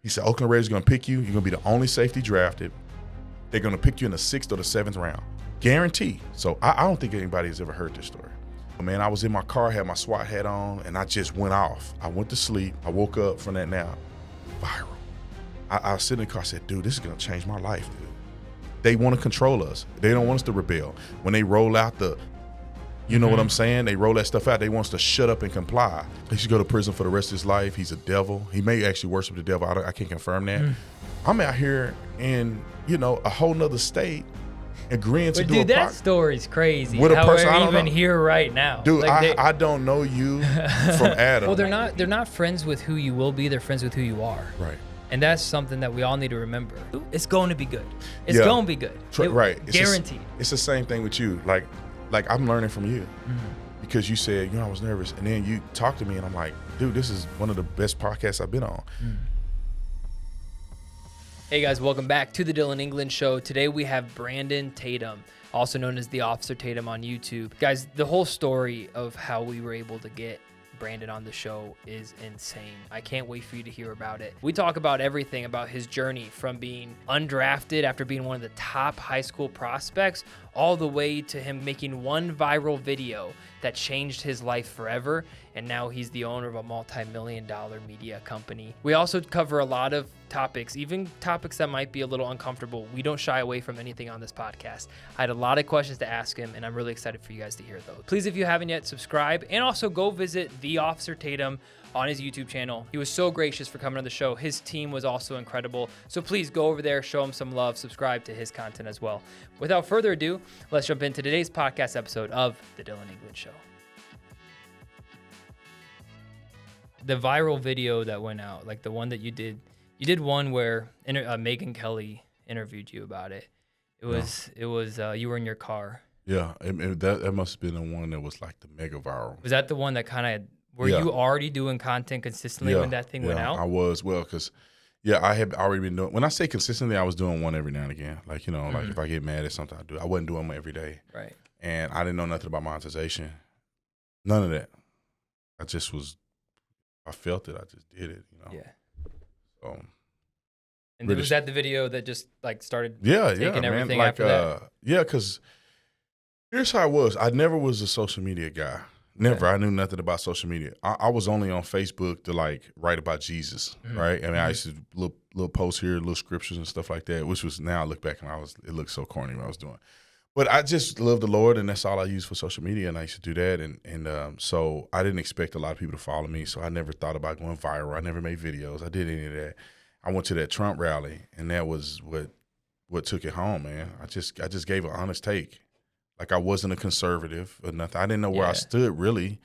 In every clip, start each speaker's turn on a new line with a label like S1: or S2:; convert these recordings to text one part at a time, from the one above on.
S1: He said, Oakland Raiders are going to pick you. You're going to be the only safety drafted. They're going to pick you in the 6th or the 7th round. Guarantee. So I don't think anybody has ever heard this story. Man, I was in my car, had my SWAT hat on, and I just went off. I went to sleep. I woke up from that now. Viral. I was sitting in the car, I said, dude, this is going to change my life, dude. They want to control us. They don't want us to rebel. When they roll out you know what I'm saying? They roll that stuff out. They want us to shut up and comply. He should go to prison for the rest of his life. He's a devil. He may actually worship the devil. I can't confirm that. I'm out here in, a whole nother state agreeing to do
S2: dude, that story's crazy.
S1: With a person I
S2: we're
S1: don't
S2: even
S1: know.
S2: Here right now.
S1: Dude, I don't know you from Adam.
S2: Well, they're not friends with who you will be. They're friends with who you are.
S1: Right.
S2: And that's something that we all need to remember. It's going to be good. It's going to be good.
S1: Right.
S2: Guaranteed.
S1: It's the same thing with you. Like I'm learning from you because you said, I was nervous. And then you talked to me and I'm like, dude, this is one of the best podcasts I've been on.
S2: Hey guys, welcome back to the Dillon England Show. Today we have Brandon Tatum, also known as the Officer Tatum on YouTube. Guys, the whole story of how we were able to get Brandon on the show is insane. I can't wait for you to hear about it. We talk about everything about his journey from being undrafted after being one of the top high school prospects all the way to him making one viral video that changed his life forever, and now he's the owner of a multi-million-dollar media company. We also cover a lot of topics, even topics that might be a little uncomfortable. We don't shy away from anything on this podcast. I had a lot of questions to ask him, and I'm really excited for you guys to hear those. Please, if you haven't yet, subscribe, and also go visit The Officer Tatum on his YouTube channel. He was so gracious for coming on the show. His team was also incredible. So please go over there, show him some love, subscribe to his content as well. Without further ado, let's jump into today's podcast episode of The Dillon England Show. The viral video that went out, like the one that you did one where Megyn Kelly interviewed you about it. It was you were in your car.
S1: Yeah, that must have been the one that was like the mega viral.
S2: Was that the one that kind of, were you already doing content consistently when that thing went out?
S1: I was, because I had already been doing, when I say consistently, I was doing one every now and again. Like, like if I get mad at something, I wasn't doing them every day.
S2: Right.
S1: And I didn't know nothing about monetization. None of that. I felt it. I just did it,
S2: Yeah.
S1: So.
S2: And was that the video that just like started taking everything
S1: man.
S2: after that?
S1: Yeah, because here's how it was. I never was a social media guy. Never. Okay. I knew nothing about social media. I was only on Facebook to like write about Jesus, right? I mean, I used to little posts here, little scriptures and stuff like that, which was, now I look back and it looked so corny what I was doing. But I just love the Lord, and that's all I use for social media, and I used to do that. And so I didn't expect a lot of people to follow me, so I never thought about going viral. I never made videos. I did any of that. I went to that Trump rally, and that was what took it home, man. I just gave an honest take. Like I wasn't a conservative or nothing. I didn't know where I stood really,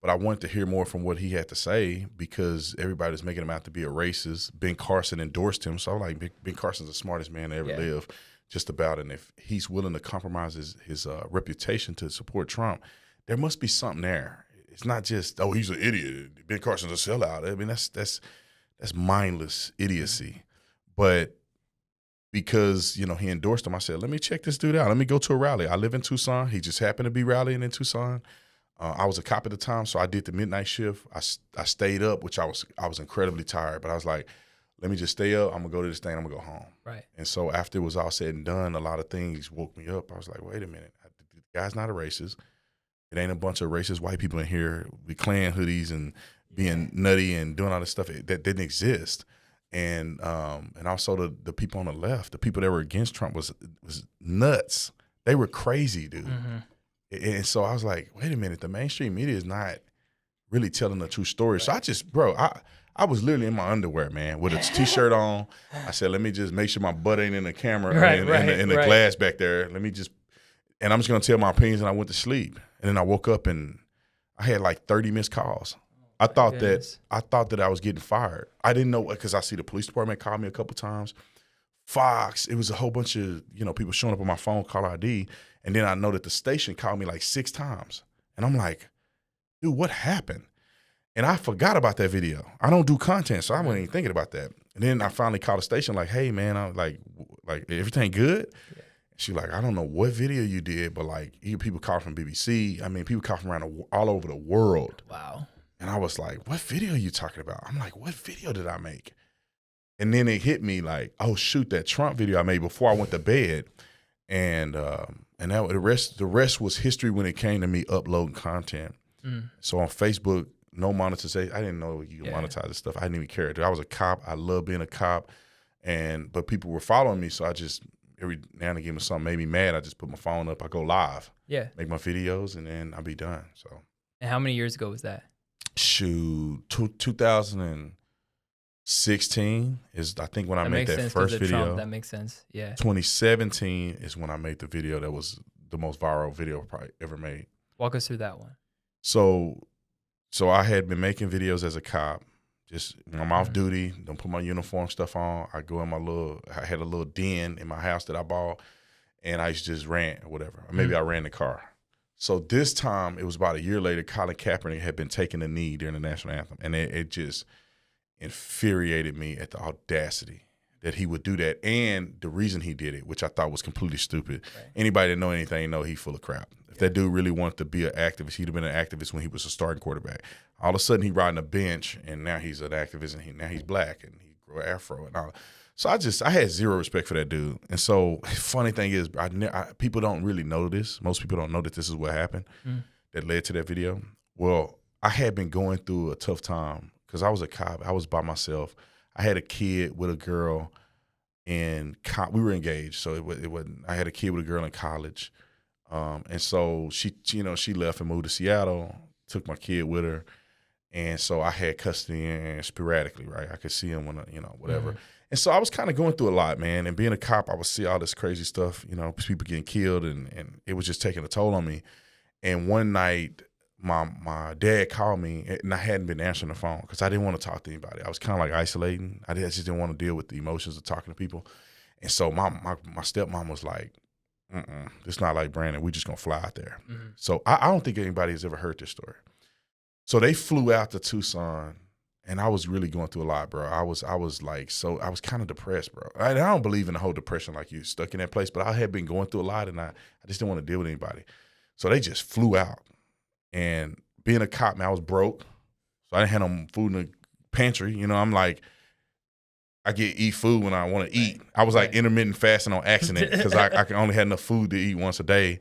S1: but I wanted to hear more from what he had to say because everybody was making him out to be a racist. Ben Carson endorsed him, so I was like, Ben Carson's the smartest man to ever live, just about. And if he's willing to compromise his reputation to support Trump, there must be something there. It's not just, oh, he's an idiot. Ben Carson's a sellout. I mean, that's mindless idiocy. But because, he endorsed him, I said, let me check this dude out. Let me go to a rally. I live in Tucson. He just happened to be rallying in Tucson. I was a cop at the time, so I did the midnight shift. I stayed up, which I was incredibly tired. But I was like, let me just stay up. I'm going to go to this thing. I'm going to go home.
S2: Right.
S1: And so after it was all said and done, a lot of things woke me up. I was like, wait a minute. The guy's not a racist. It ain't a bunch of racist white people in here with Klan hoodies and being nutty and doing all this stuff that didn't exist. And also the people on the left, the people that were against Trump was nuts. They were crazy, dude. Mm-hmm. And so I was like, wait a minute, the mainstream media is not really telling the true story. Right. So I was literally in my underwear, man, with a T-shirt on. I said, let me just make sure my butt ain't in the camera and the glass back there. And I'm just going to tell my opinions, and I went to sleep. And then I woke up and I had like 30 missed calls. I thought that I was getting fired. I didn't know, because I see the police department call me a couple times. Fox, it was a whole bunch of people showing up on my phone, call ID, and then I know that the station called me like 6 times, and I'm like, dude, what happened? And I forgot about that video. I don't do content, so I wasn't even thinking about that. And then I finally called the station, like, hey man, I'm like everything good? Yeah. She's like, I don't know what video you did, but like people call from BBC. I mean, people call from all over the world.
S2: Wow.
S1: And I was like, what video are you talking about? I'm like, what video did I make? And then it hit me like, oh shoot, that Trump video I made before I went to bed, and that the rest was history when it came to me uploading content. So on Facebook, no monetization. I didn't know you could monetize this stuff. I didn't even care. Dude, I was a cop. I love being a cop, but people were following me, so I just every now and again when something made me mad, I just put my phone up. I go live, make my videos, and then I'll be done. So.
S2: And how many years ago was that?
S1: Shoot, 2016 is I think when I made that first video.
S2: Trump, that makes sense. Yeah.
S1: 2017 is when I made the video that was the most viral video probably ever made.
S2: Walk us through that one.
S1: So I had been making videos as a cop. Just when I'm off duty, don't put my uniform stuff on. I go in I had a little den in my house that I bought, and I used to just rant or whatever. Or maybe I ran the car. So this time, it was about a year later, Colin Kaepernick had been taking a knee during the national anthem, and it just infuriated me at the audacity that he would do that, and the reason he did it, which I thought was completely stupid. Right. Anybody that know anything know he's full of crap. If that dude really wanted to be an activist, he'd have been an activist when he was a starting quarterback. All of a sudden, he riding a bench, and now he's an activist, and now he's black, and he grew an afro and all. So I had zero respect for that dude. And so funny thing is, people don't really know this. Most people don't know that this is what happened that led to that video. Well, I had been going through a tough time because I was a cop. I was by myself. I had a kid with a girl in we were engaged, so it wasn't. I had a kid with a girl in college, and so she left and moved to Seattle. Took my kid with her, and so I had custody and sporadically, right? I could see him when whatever. And so I was kind of going through a lot, man. And being a cop, I would see all this crazy stuff, people getting killed, and it was just taking a toll on me. And one night, my dad called me, and I hadn't been answering the phone because I didn't want to talk to anybody. I was kind of like isolating. I just didn't want to deal with the emotions of talking to people. And so my stepmom was like, it's not like Brandon. We just going to fly out there. So I don't think anybody has ever heard this story. So they flew out to Tucson. And I was really going through a lot, bro. I was kind of depressed, bro. I don't believe in the whole depression like you stuck in that place, but I had been going through a lot, and I just didn't want to deal with anybody. So they just flew out. And being a cop, man, I was broke. So I didn't have no food in the pantry. I'm like, I eat food when I want to eat. I was like intermittent fasting on accident because I can only had enough food to eat once a day.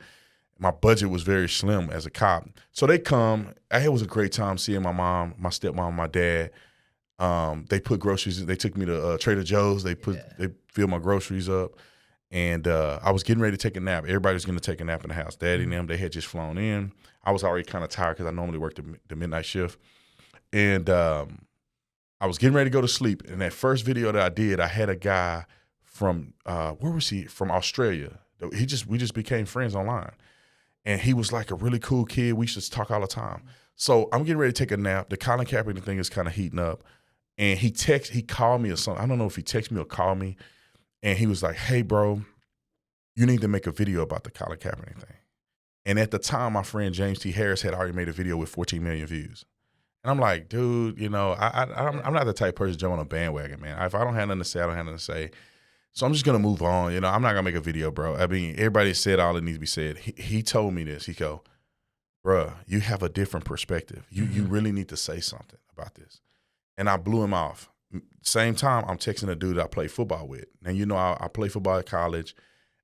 S1: My budget was very slim as a cop. So they come. It was a great time seeing my mom, my stepmom, my dad. They put groceries. They took me to Trader Joe's. They filled my groceries up. And I was getting ready to take a nap. Everybody was going to take a nap in the house. Daddy and them, they had just flown in. I was already kind of tired because I normally work the midnight shift. And I was getting ready to go to sleep. And that first video that I did, I had a guy from, where was he? From Australia. We just became friends online. And he was like a really cool kid. We used to talk all the time. So I'm getting ready to take a nap. The Colin Kaepernick thing is kind of heating up. And he called me or something. I don't know if he texted me or called me. And he was like, hey, bro, you need to make a video about the Colin Kaepernick thing. And at the time, my friend James T. Harris had already made a video with 14 million views. And I'm like, dude, I'm not the type of person to jump on a bandwagon, man. If I don't have nothing to say, I don't have nothing to say. So I'm just going to move on. I'm not going to make a video, bro. I mean, everybody said all that needs to be said. He told me this. He go, bro, you have a different perspective. You really need to say something about this. And I blew him off. Same time, I'm texting a dude I play football with. And I play football at college.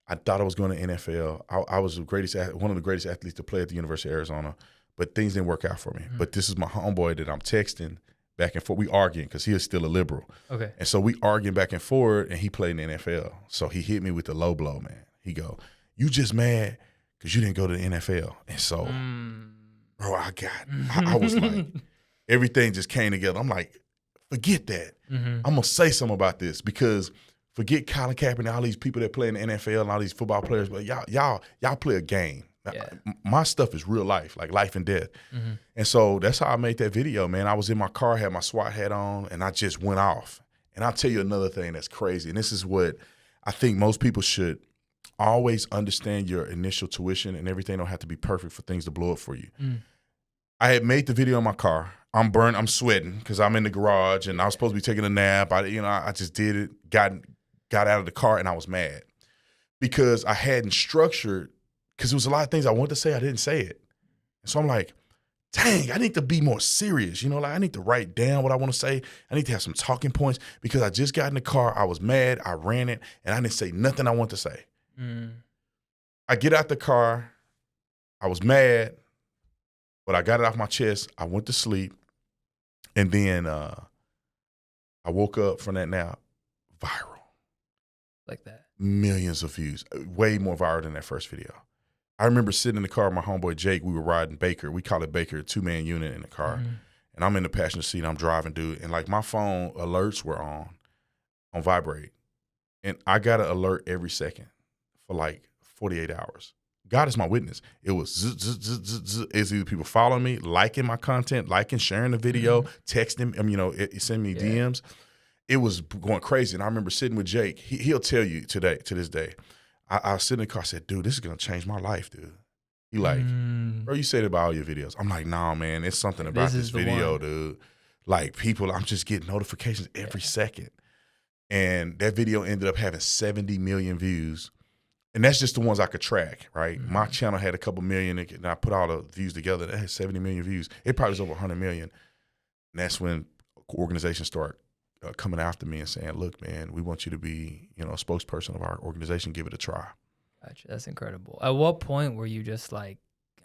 S1: I thought I was going to NFL. I was one of the greatest athletes to play at the University of Arizona, but things didn't work out for me. But this is my homeboy that I'm texting back and forth. We arguing because he is still a liberal. Okay. And so we arguing back and forth, and he played in the NFL. So he hit me with the low blow, man. He go, you just mad because you didn't go to the NFL. And so, bro, I was like, everything just came together. I'm like, forget that. I'm going to say something about this because forget Colin Kaepernick, all these people that play in the NFL and all these football players, but y'all play a game. Yeah. My stuff is real life, like life and death. And so that's how I made that video, man. I was in my car, had my SWAT hat on, and I just went off. And I'll tell you another thing that's crazy, and this is what I think most people should always understand. Your initial tuition and everything don't have to be perfect for things to blow up for you. I had made the video in my car. I'm burnt, I'm sweating because I'm in the garage, and I was supposed to be taking a nap. I just did it, got out of the car, and I was mad because I hadn't structured. Because there was a lot of things I wanted to say, I didn't say it. And so I'm like, dang, I need to be more serious. You know, like I need to write down what I want to say. I need to have some talking points because I just got in the car. I was mad. I ran it and I didn't say nothing I want to say. I get out the car. I was mad, but I got it off my chest. I went to sleep. And then I woke up from that nap, viral.
S2: Like that.
S1: Millions of views, way more viral than that first video. I remember sitting in the car with my homeboy Jake. We were riding Baker. We call it Baker, a 2-man unit in the car. And I'm in the passenger seat. I'm driving, dude. And like my phone alerts were on vibrate. And I got an alert every second for like 48 hours. God is my witness. It was it's either people following me, liking my content, liking, sharing the video, texting, send me DMs. It was going crazy. And I remember sitting with Jake. He'll tell you to this day. I was sitting in the car, I said, dude, this is going to change my life, dude. He like, bro, you say that about all your videos. I'm like, nah, man, it's something about this video, dude. Like people, I'm just getting notifications every second. And that video ended up having 70 million views. And that's just the ones I could track, right? My channel had a couple million, and I put all the views together. That had 70 million views. It probably was over 100 million. And that's when organizations start coming after me and saying, look, man, we want you to be, a spokesperson of our organization. Give it a try.
S2: Gotcha. That's incredible. At what point were you just like,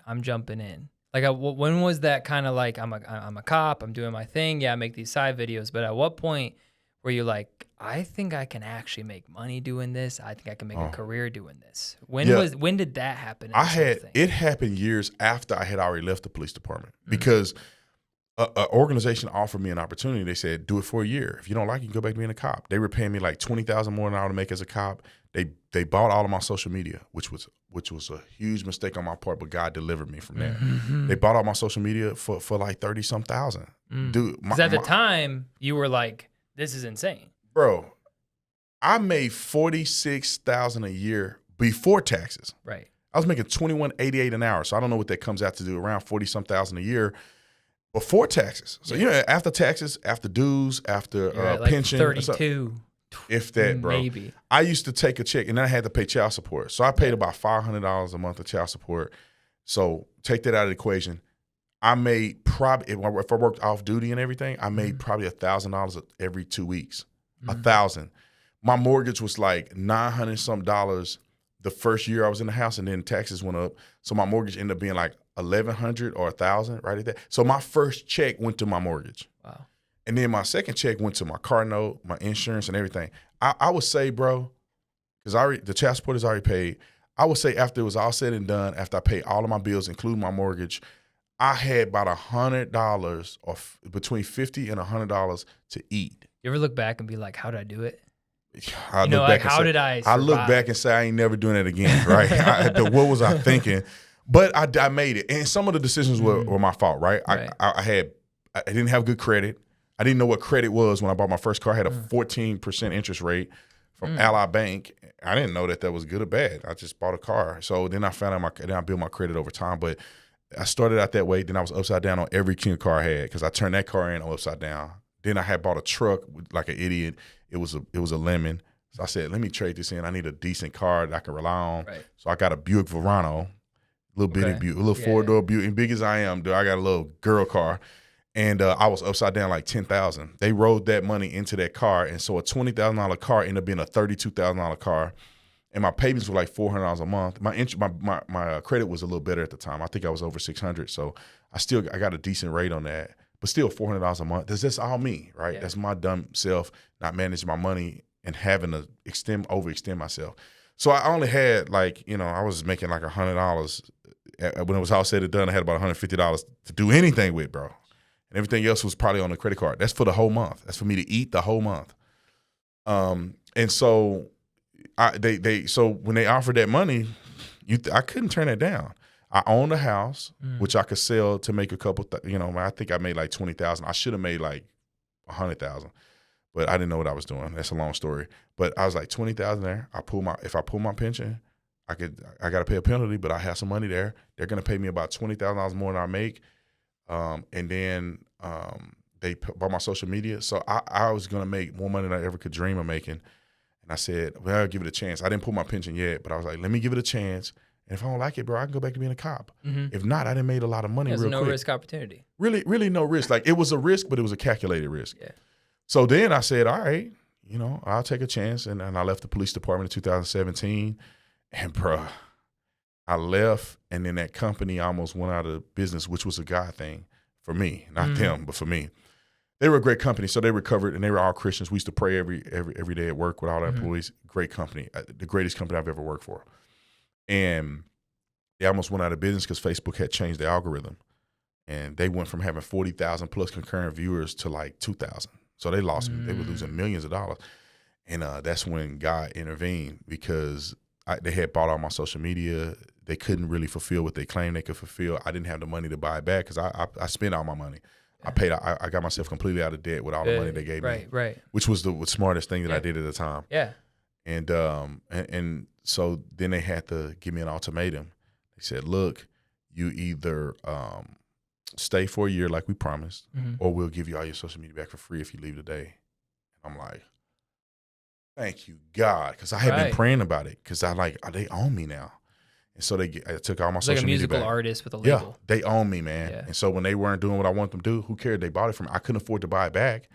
S2: I'm jumping in? Like, when was that kind of like, I'm a cop, I'm doing my thing. Yeah, I make these side videos. But at what point were you like, I think I can actually make money doing this. I think I can make a career doing this. When did that happen?
S1: It happened years after I had already left the police department because an organization offered me an opportunity. They said, do it for a year. If you don't like it, you can go back to being a cop. They were paying me like $20,000 more than I would make as a cop. They bought all of my social media, which was a huge mistake on my part, but God delivered me from that. They bought all my social media for like 30-some thousand. Dude,
S2: because at the time you were like, this is insane.
S1: Bro, I made $46,000 a year before taxes.
S2: Right.
S1: I was making $21.88 an hour, so I don't know what that comes out to do, around 40-some thousand a year before taxes. So after taxes, after dues, after pension,
S2: 32.
S1: If that, bro.
S2: Maybe.
S1: I used to take a check, and then I had to pay child support. So I paid about $500 a month of child support. So take that out of the equation. I made probably, if I worked off duty and everything, I made probably $1,000 every 2 weeks. $1,000. My mortgage was like $900-some the first year I was in the house, and then taxes went up. So my mortgage ended up being like $1,100 or $1,000 right at that. So my first check went to my mortgage. Wow. And then my second check went to my car note, my insurance, and everything. I would say, bro, because the child support is already paid. I would say after it was all said and done, after I paid all of my bills, including my mortgage, I had about $100 or between $50 and $100 to eat.
S2: You ever look back and be like, how did I do it?
S1: I look back and say, I ain't never doing it again, right? What was I thinking? But I made it. And some of the decisions were my fault, right? I didn't have good credit. I didn't know what credit was when I bought my first car. I had a 14% interest rate from Ally Bank. I didn't know that was good or bad. I just bought a car. So then I found out then I built my credit over time. But I started out that way. Then I was upside down on every car I had because I turned that car in upside down. Then I had bought a truck like an idiot. It was a lemon. So I said, let me trade this in. I need a decent car that I can rely on. Right. So I got a Buick Verano, little bitty Buick, a little four-door Buick. And big as I am, dude, I got a little girl car. And I was upside down like $10,000. They rolled that money into that car. And so a $20,000 car ended up being a $32,000 car. And my payments were like $400 a month. My credit was a little better at the time. I think I was over 600. So I got a decent rate on that. But still $400 a month. That's all me, right? Yeah. That's my dumb self not managing my money and having to overextend myself. So I only had I was making like $100. When it was all said and done, I had about $150 to do anything with, bro. And everything else was probably on the credit card. That's for the whole month. That's for me to eat the whole month. And so so when they offered that money, I couldn't turn it down. I owned a house, which I could sell to make a couple, I think I made like $20,000. I should have made like $100,000, but I didn't know what I was doing. That's a long story. But I was like $20,000 there. If I pull my pension, I got to pay a penalty, but I have some money there. They're going to pay me about $20,000 more than I make. And then they bought my social media. So I was going to make more money than I ever could dream of making. And I said, well, I'll give it a chance. I didn't pull my pension yet, but I was like, let me give it a chance. And if I don't like it, bro, I can go back to being a cop.
S2: Mm-hmm.
S1: If not, I done made a lot of money real quick.
S2: No risk opportunity.
S1: Really, really no risk. Like, it was a risk, but it was a calculated risk.
S2: Yeah.
S1: So then I said, all right, I'll take a chance. And I left the police department in 2017. And, bro, I left, and then that company almost went out of business, which was a God thing for me. Not them, but for me. They were a great company, so they recovered, and they were all Christians. We used to pray every day at work with all our employees. Great company, the greatest company I've ever worked for. And they almost went out of business because Facebook had changed the algorithm, and they went from having 40,000 plus concurrent viewers to like 2,000. So they lost. They were losing millions of dollars, and that's when God intervened because they had bought all my social media. They couldn't really fulfill what they claimed they could fulfill. I didn't have the money to buy it back because I spent all my money. I got myself completely out of debt with all the money they gave me. Right. Which was the smartest thing that I did at the time.
S2: Yeah.
S1: And so then they had to give me an ultimatum. They said, look, you either stay for a year like we promised, or we'll give you all your social media back for free if you leave today. I'm like, thank you, God, because I had been praying about it because they own me now. And so I took all my social media back. Like a musical
S2: artist with a label.
S1: Yeah, they own me, man. Yeah. And so when they weren't doing what I want them to do, who cared? They bought it from me. I couldn't afford to buy it back.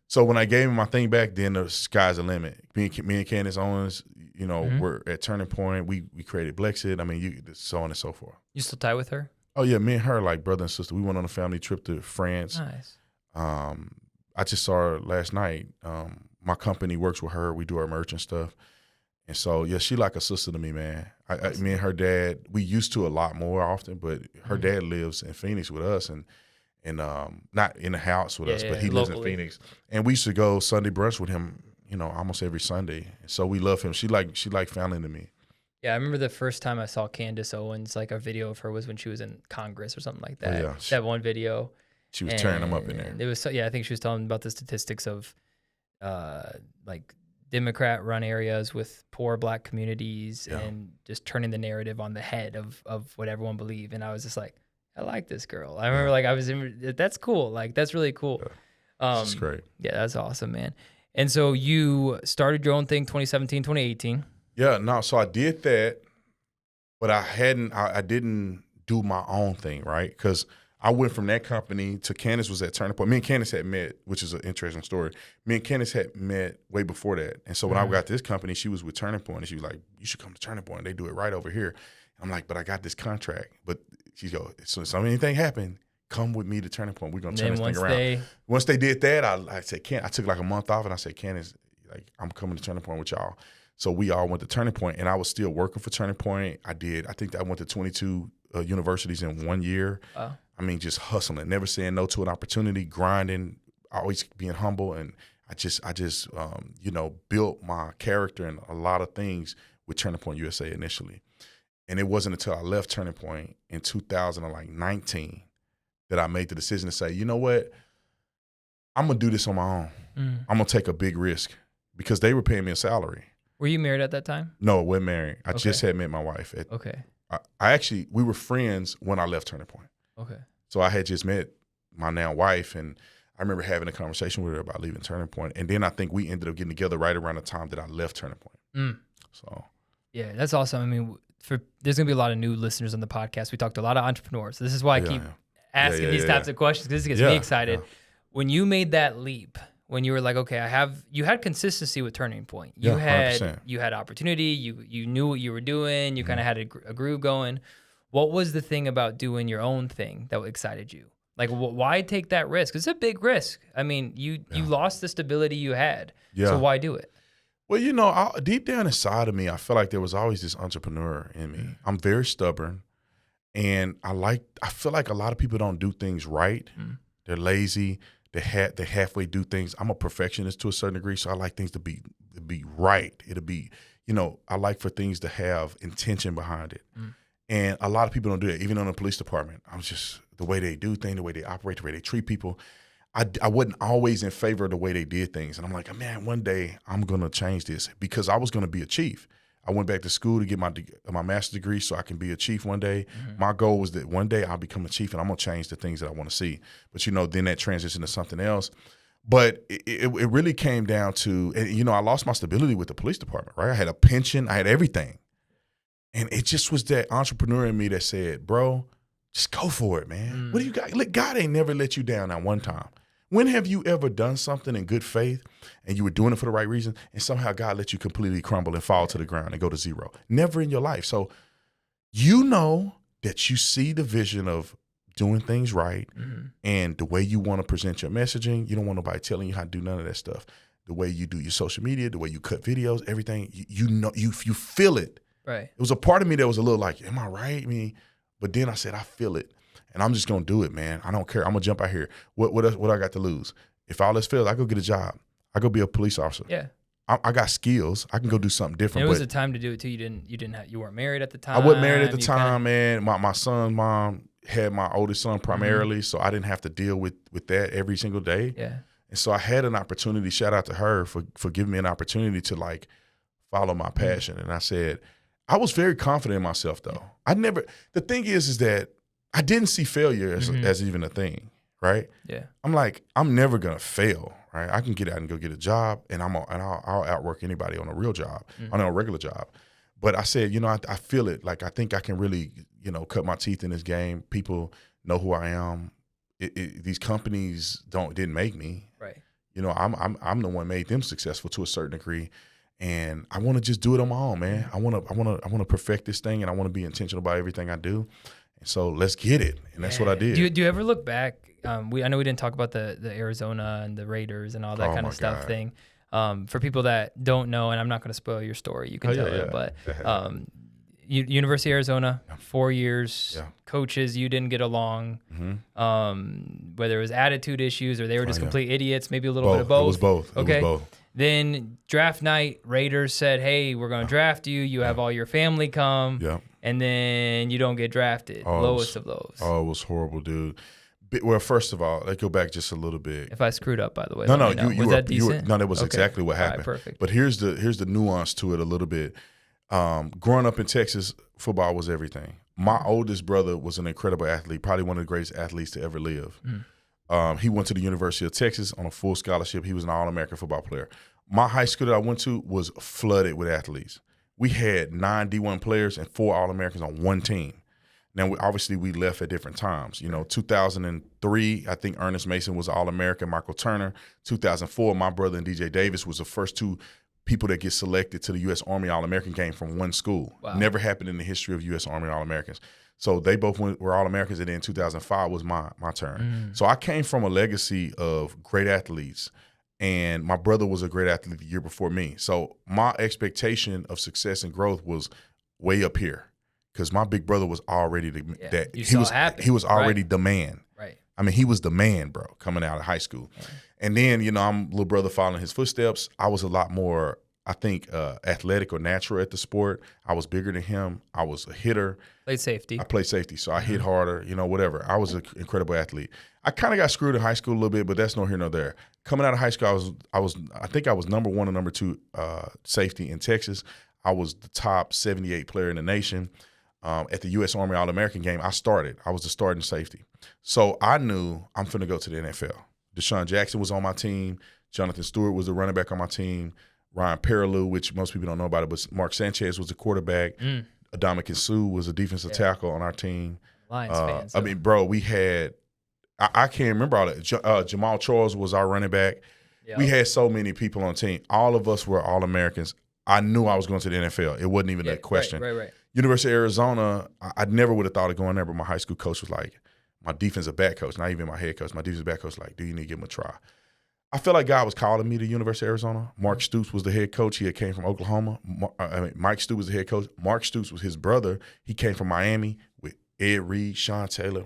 S1: So when I gave them my thing back, then the sky's the limit. Me and Candice Owens, we're at Turning Point. We created Blexit. I mean, so on and so forth.
S2: You still tie with her?
S1: Oh, yeah. Me and her, like brother and sister. We went on a family trip to France.
S2: Nice.
S1: I just saw her last night. My company works with her. We do our merch and stuff. And so, yeah, she like a sister to me, man. Me and her dad, we used to a lot more often, but her dad lives in Phoenix with us and not in the house with us, but he lives in Phoenix. And we used to go Sunday brunch with him, almost every Sunday. So we love him. She like family to me.
S2: Yeah, I remember the first time I saw Candice Owens, like a video of her was when she was in Congress or something like that. Oh, yeah. That one video.
S1: She was tearing them up in there.
S2: It was I think she was telling about the statistics of like Democrat-run areas with poor Black communities and just turning the narrative on the head of what everyone believed. And I was just like, I like this girl. I remember that's cool. Like, that's really cool.
S1: That's great.
S2: Yeah, that's awesome, man. And so you started your own thing 2017, 2018.
S1: Yeah, no, so I did that, but I didn't do my own thing, right? Because I went from that company to Candice was at Turning Point. Me and Candice had met, which is an interesting story. Me and Candice had met way before that. And so when I got this company, she was with Turning Point, and she was like, you should come to Turning Point. They do it right over here. I'm like, but I got this contract. But she goes, so if anything happened, come with me to Turning Point. We're going to turn this thing around. Once they did that, I said, I took like a month off, and I said, Candice, like, I'm coming to Turning Point with y'all. So we all went to Turning Point, and I was still working for Turning Point. I think I went to 22 universities in 1 year.
S2: Wow.
S1: I mean, just hustling, never saying no to an opportunity, grinding, always being humble. And I just built my character and a lot of things with Turning Point USA initially. And it wasn't until I left Turning Point in 2019 that I made the decision to say, you know what, I'm going to do this on my own. I'm going to take a big risk because they were paying me a salary.
S2: Were you married at that time?
S1: No, we're married. I just had met my wife. We were friends when I left Turning Point.
S2: Okay.
S1: So I had just met my now wife, and I remember having a conversation with her about leaving Turning Point. And then I think we ended up getting together right around the time that I left Turning Point. So,
S2: yeah, that's awesome. I mean, there's going to be a lot of new listeners on the podcast. We talked to a lot of entrepreneurs. This is why I keep asking these types of questions, because this gets me excited. Yeah. When you made that leap, when you were like, okay, you had consistency with Turning Point. You had 100%. Opportunity. You knew what you were doing. You kind of had a groove going. What was the thing about doing your own thing that excited you? Like, why take that risk? It's a big risk. I mean, you lost the stability you had. Yeah. So why do it?
S1: Well, deep down inside of me, I feel like there was always this entrepreneur in me. I'm very stubborn, and I feel like a lot of people don't do things right. They're lazy. They halfway do things. I'm a perfectionist to a certain degree, so I like things to be right. It'll be, I like for things to have intention behind it. And a lot of people don't do that, even in the police department. I'm just, the way they do things, the way they operate, the way they treat people. I wasn't always in favor of the way they did things. And I'm like, man, one day I'm going to change this, because I was going to be a chief. I went back to school to get my master's degree so I can be a chief one day. My goal was that one day I'll become a chief, and I'm going to change the things that I want to see. But, then that transitioned to something else. But it really came down to, I lost my stability with the police department, right? I had a pension. I had everything. And it just was that entrepreneur in me that said, bro, just go for it, man. What do you got? Look, God ain't never let you down at one time. When have you ever done something in good faith and you were doing it for the right reason and somehow God let you completely crumble and fall to the ground and go to zero? Never in your life. So you know that you see the vision of doing things right and the way you want to present your messaging. You don't want nobody telling you how to do none of that stuff. The way you do your social media, the way you cut videos, everything, you know, you feel it.
S2: Right.
S1: It was a part of me that was a little like, am I right? But then I said, I feel it. And I'm just going to do it, man. I don't care. I'm going to jump out here. What I got to lose? If all this fails, I go get a job. I go be a police officer.
S2: Yeah.
S1: I got skills. I can go do something different.
S2: And it was a time to do it too. You weren't married at the time.
S1: I wasn't married at the time, man. My son's mom had my oldest son primarily, so I didn't have to deal with that every single day.
S2: Yeah.
S1: And so I had an opportunity. Shout out to her for giving me an opportunity to like follow my passion. And I said, I was very confident in myself though. The thing is that I didn't see failure as even a thing, right? Yeah. I'm like, I'm never gonna fail, right? I can get out and go get a job, and I'll outwork anybody on a real job, on a regular job. But I said, I feel it. Like I think I can really, cut my teeth in this game. People know who I am. These companies didn't make me, right? I'm the one made them successful to a certain degree. And I want to just do it on my own, man. I want to perfect this thing, and I want to be intentional about everything I do. And so let's get it, and that's what I did.
S2: Do you ever look back? I know we didn't talk about the Arizona and the Raiders and all that kind of stuff thing. For people that don't know, and I'm not going to spoil your story, you can tell it. But University of Arizona, 4 years, coaches, you didn't get along. Whether it was attitude issues or they were just complete idiots, maybe a little bit of both.
S1: It was both.
S2: Okay.
S1: It was both.
S2: Then draft night, Raiders said, hey, we're going to draft you. You have all your family come. Yeah. And then you don't get drafted. Lowest of lows.
S1: Oh, it was horrible, dude. Well, first of all, let's go back just a little bit.
S2: If I screwed up, by the way.
S1: No, was that decent? No, that was exactly what happened.
S2: All right, perfect.
S1: But here's the nuance to it a little bit. Growing up in Texas, football was everything. My oldest brother was an incredible athlete, probably one of the greatest athletes to ever live. He went to the University of Texas on a full scholarship. He was an All-American football player. My high school that I went to was flooded with athletes. We had 9 D1 players and 4 All-Americans on one team. Now, obviously, we left at different times. 2003, I think Ernest Mason was All-American, Michael Turner. 2004, my brother and DJ Davis was the first 2 people that get selected to the U.S. Army All-American game from one school. Wow. Never happened in the history of U.S. Army All-Americans. So they both were All-Americans, and then 2005 was my turn. So I came from a legacy of great athletes, and my brother was a great athlete the year before me. So my expectation of success and growth was way up here because my big brother was already he was already the man. Right. I mean, he was the man, bro, coming out of high school. Right. And then, I'm little brother following his footsteps. I was a lot more, I think, athletic or natural at the sport. I was bigger than him. I was a hitter.
S2: Played safety.
S1: I played safety, so I hit harder, whatever. I was an incredible athlete. I kind of got screwed in high school a little bit, but that's no here nor there. Coming out of high school, I think I was number 1 or number 2 safety in Texas. I was the top 78 player in the nation. At the U.S. Army All-American game, I was the starting safety. So I knew I'm finna go to the NFL. Deshaun Jackson was on my team. Jonathan Stewart was the running back on my team. Ryan Perrilloux, which most people don't know about it, but Mark Sanchez was the quarterback. Adamika Sue was a defensive tackle on our team.
S2: Lions fans.
S1: I mean, bro, we had I can't remember all that. Jamal Charles was our running back. Yep. We had so many people on the team. All of us were All-Americans. I knew I was going to the NFL. It wasn't even a question.
S2: Right.
S1: University of Arizona, I never would have thought of going there, but my high school coach was like, my defensive back coach, not even my head coach, my defensive back coach was like, do you need to give him a try? I feel like God was calling me to University of Arizona. Mark Stoops was the head coach. He had came from Oklahoma. Mike Stoops was the head coach. Mark Stoops was his brother. He came from Miami with Ed Reed, Sean Taylor,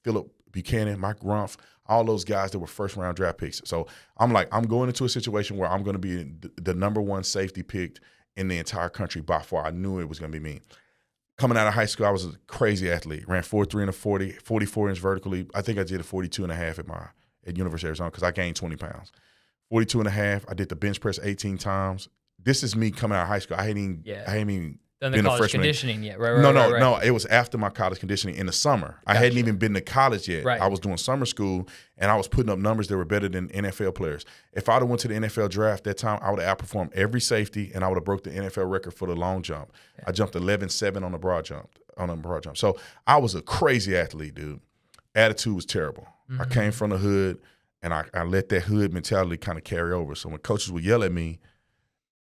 S1: Philip Buchanan, Mike Rumpf, all those guys that were first-round draft picks. So I'm like, I'm going into a situation where I'm going to be the number 1 safety picked in the entire country by far. I knew it was going to be me. Coming out of high school, I was a crazy athlete. Ran 4.3 in a 40, 44-inch vertically. I think I did a 42.5 at University of Arizona because I gained 20 pounds. 42.5. I did the bench press 18 times. This is me coming out of high school. I hadn't even
S2: Done the
S1: being a
S2: college
S1: freshman.
S2: conditioning yet? Right.
S1: No. It was after my college conditioning in the summer. I hadn't even been to college yet.
S2: Right.
S1: I was doing summer school, and I was putting up numbers that were better than NFL players. If I'd have went to the NFL draft that time, I would have outperformed every safety, and I would have broke the NFL record for the long jump. Yeah. I jumped 11.7 on the broad jump. So I was a crazy athlete, dude. Attitude was terrible. I came from the hood, and I let that hood mentality kind of carry over. So when coaches would yell at me,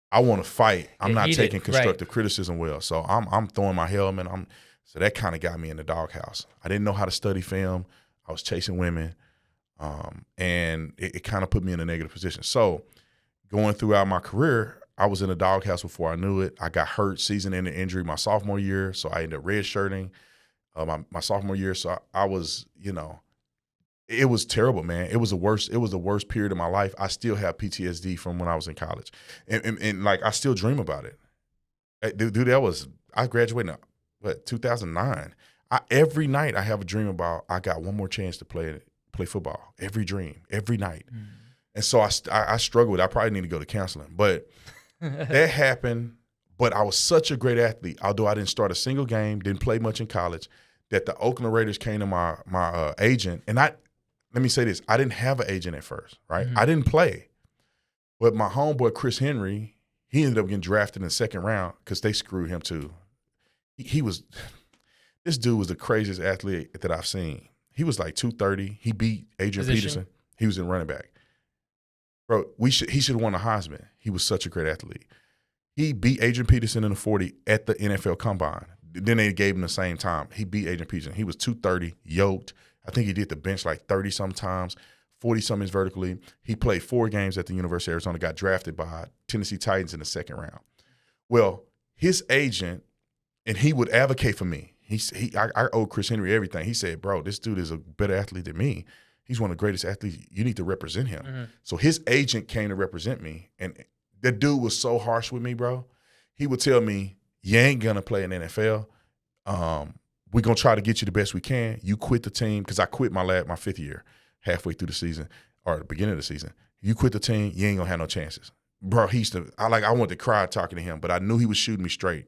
S1: I want to fight. I'm not taking constructive criticism well. So I'm throwing my helmet. So that kind of got me in the doghouse. I didn't know how to study film. I was chasing women. And it kind of put me in a negative position. So going throughout my career, I was in the doghouse before I knew it. I got hurt, season-ending injury my sophomore year. So I ended up redshirting my sophomore year. So I was, it was terrible, man. It was the worst period of my life. I still have PTSD from when I was in college. And like, I still dream about it. Dude, I graduated in, 2009. Every night I have a dream about I got one more chance to play football. Every night. And so I struggle with it. I probably need to go to counseling. But that happened. But I was such a great athlete, although I didn't start a single game, didn't play much in college, that the Oakland Raiders came to my agent. And let me say this. I didn't have an agent at first, right? I didn't play. But my homeboy, Chris Henry, he ended up getting drafted in the second round because they screwed him too. This dude was the craziest athlete that I've seen. He was like 230. He beat Adrian Peterson. He was in running back. Bro, he should have won the Heisman. He was such a great athlete. He beat Adrian Peterson in the 40 at the NFL Combine. Then they gave him the same time. He beat Adrian Peterson. He was 230, yoked. I think he did the bench like 30-some times, 40-something vertically. He played 4 games at the University of Arizona, got drafted by Tennessee Titans in the second round. Well, his agent, and he would advocate for me. I owe Chris Henry everything. He said, bro, this dude is a better athlete than me. He's one of the greatest athletes. You need to represent him. So his agent came to represent me, and the dude was so harsh with me, bro. He would tell me, you ain't going to play in the NFL. We're going to try to get you the best we can. You quit the team, because I quit my 5th year halfway through the season, or the beginning of the season. You quit the team, you ain't going to have no chances. Bro, I wanted to cry talking to him, but I knew he was shooting me straight.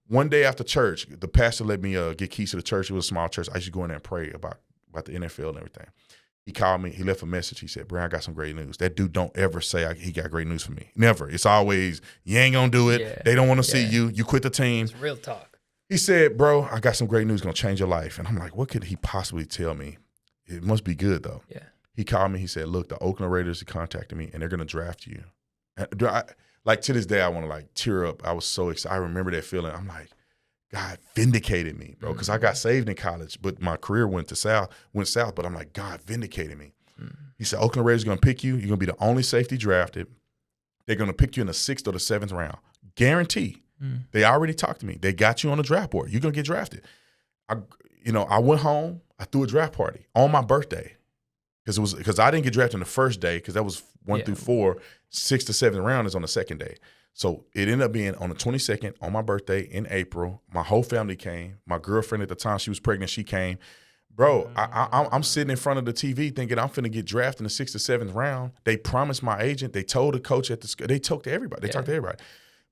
S1: One day after church, the pastor let me get keys to the church. It was a small church. I used to go in there and pray about the NFL and everything. He called me. He left a message. He said, Brian, I got some great news. That dude don't ever say he got great news for me. Never. It's always, you ain't going to do it. Yeah. They don't want to see you. You quit the team.
S2: It's real talk.
S1: He said, bro, I got some great news going to change your life. And I'm like, what could he possibly tell me? It must be good, though. Yeah. He called me. He said, look, the Oakland Raiders contacted me, and they're going to draft you. And to this day, I want to tear up. I was so excited. I remember that feeling. I'm like, God vindicated me, bro, because I got saved in college, but my career went south. But I'm like, God vindicated me. He said, Oakland Raiders are going to pick you. You're going to be the only safety drafted. They're going to pick you in the 6th or the 7th round. Guarantee. They already talked to me. They got you on the draft board. You're going to get drafted. I went home. I threw a draft party on my birthday because I didn't get drafted on the first day because that was 1 through 4. 6th to 7th round is on the second day. So it ended up being on the 22nd, on my birthday in April. My whole family came. My girlfriend at the time, she was pregnant. She came. Bro, I'm sitting in front of the TV thinking I'm finna get drafted in the 6th or 7th round. They promised my agent. They told the coach at the school. They talked to everybody. They talked to everybody.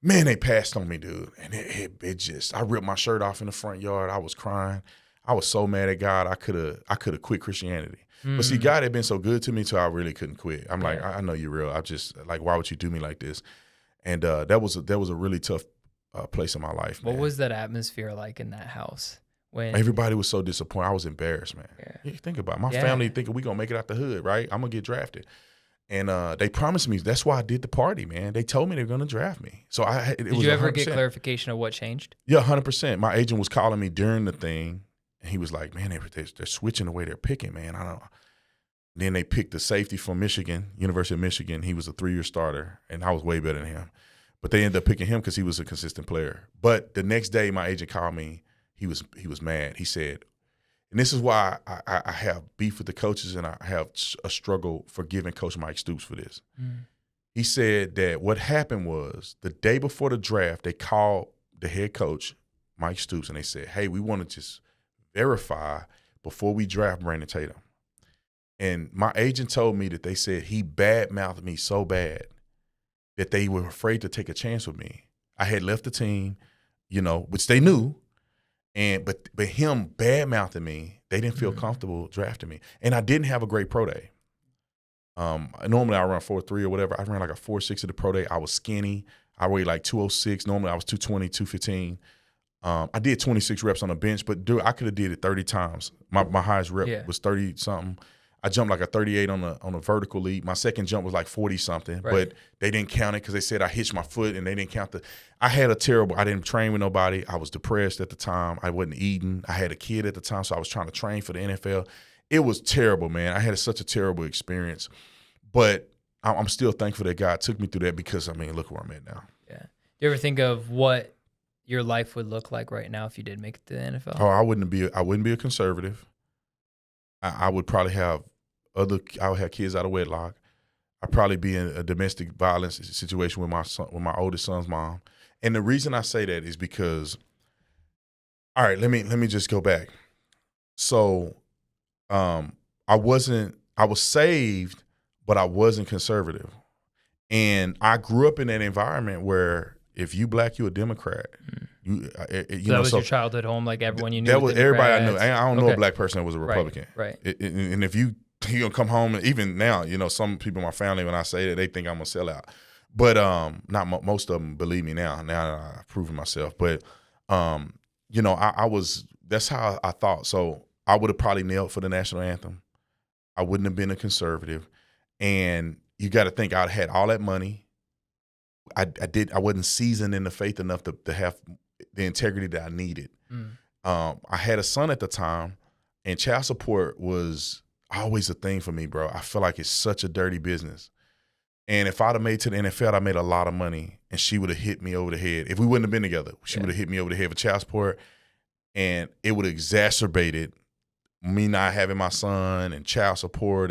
S1: Man, they passed on me, dude. And it just, I ripped my shirt off in the front yard. I was crying. I was so mad at God. I could have quit Christianity. But see, God had been so good to me till I really couldn't quit. I'm like, I know you're real. I just, why would you do me like this? And that was a really tough place in my life, man.
S2: What was that atmosphere like in that house? When
S1: everybody was so disappointed. I was embarrassed, man. Yeah, think about it. My family thinking we going to make it out the hood, right? I'm going to get drafted. And they promised me. That's why I did the party, man. They told me they were going to draft me. So did
S2: you ever get clarification of what changed?
S1: Yeah, 100%. My agent was calling me during the thing, and he was like, man, they're switching the way they're picking, man. I don't know. Then they picked the safety from Michigan, University of Michigan. He was a 3-year starter, and I was way better than him. But they ended up picking him because he was a consistent player. But the next day, my agent called me. He was mad. He said, and this is why I have beef with the coaches, and I have a struggle forgiving Coach Mike Stoops for this. He said that what happened was the day before the draft, they called the head coach, Mike Stoops, and they said, hey, we want to just verify before we draft Brandon Tatum. And my agent told me that they said he badmouthed me so bad that they were afraid to take a chance with me. I had left the team. which they knew. But him bad-mouthing me, they didn't feel comfortable drafting me. And I didn't have a great pro day. Normally I run 4.3 or whatever. I ran like a 4.6 at the pro day. I was skinny. I weighed like 206. Normally I was 220, 215. I did 26 reps on the bench, but dude, I could have did it 30 times. My highest rep was 30 something. I jumped like a 38 on a vertical leap. My second jump was like 40 something, but they didn't count it because they said I hitched my foot and they didn't count I didn't train with nobody. I was depressed at the time. I wasn't eating. I had a kid at the time, so I was trying to train for the NFL. It was terrible, man. I had such a terrible experience, but I'm still thankful that God took me through that because, I mean, look where I'm at now.
S2: Yeah. Do you ever think of what your life would look like right now if you did make it to the NFL?
S1: Oh, I wouldn't be a conservative. I would probably have I would have kids out of wedlock. I'd probably be in a domestic violence situation with my oldest son's mom. And the reason I say that is because, all right, let me just go back. So, I was saved, but I wasn't conservative. And I grew up in that environment where if you black, you a Democrat.
S2: That was your childhood home, like everyone you knew.
S1: That was everybody I knew. I don't know a black person that was a Republican.
S2: Right.
S1: And if you gonna come home, and even now, some people in my family, when I say that, they think I'm a sellout. But not most of them believe me now. Now that I've proven myself. But I was. That's how I thought. So I would have probably knelt for the national anthem. I wouldn't have been a conservative. And you got to think, I'd had all that money. I wasn't seasoned in the faith enough to have the integrity that I needed. I had a son at the time, and child support was always a thing for me, bro. I feel like it's such a dirty business. And if I'd have made it to the NFL, I made a lot of money, and she would have hit me over the head. If we wouldn't have been together, she would have hit me over the head with child support, and it would have exacerbated me not having my son and child support.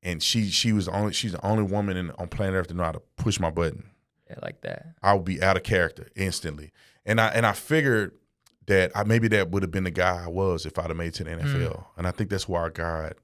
S1: And she's the only woman on planet Earth to know how to push my button.
S2: Yeah, like that.
S1: I would be out of character instantly. And I figured that maybe that would have been the guy I was if I'd have made it to the NFL. And I think that's why God,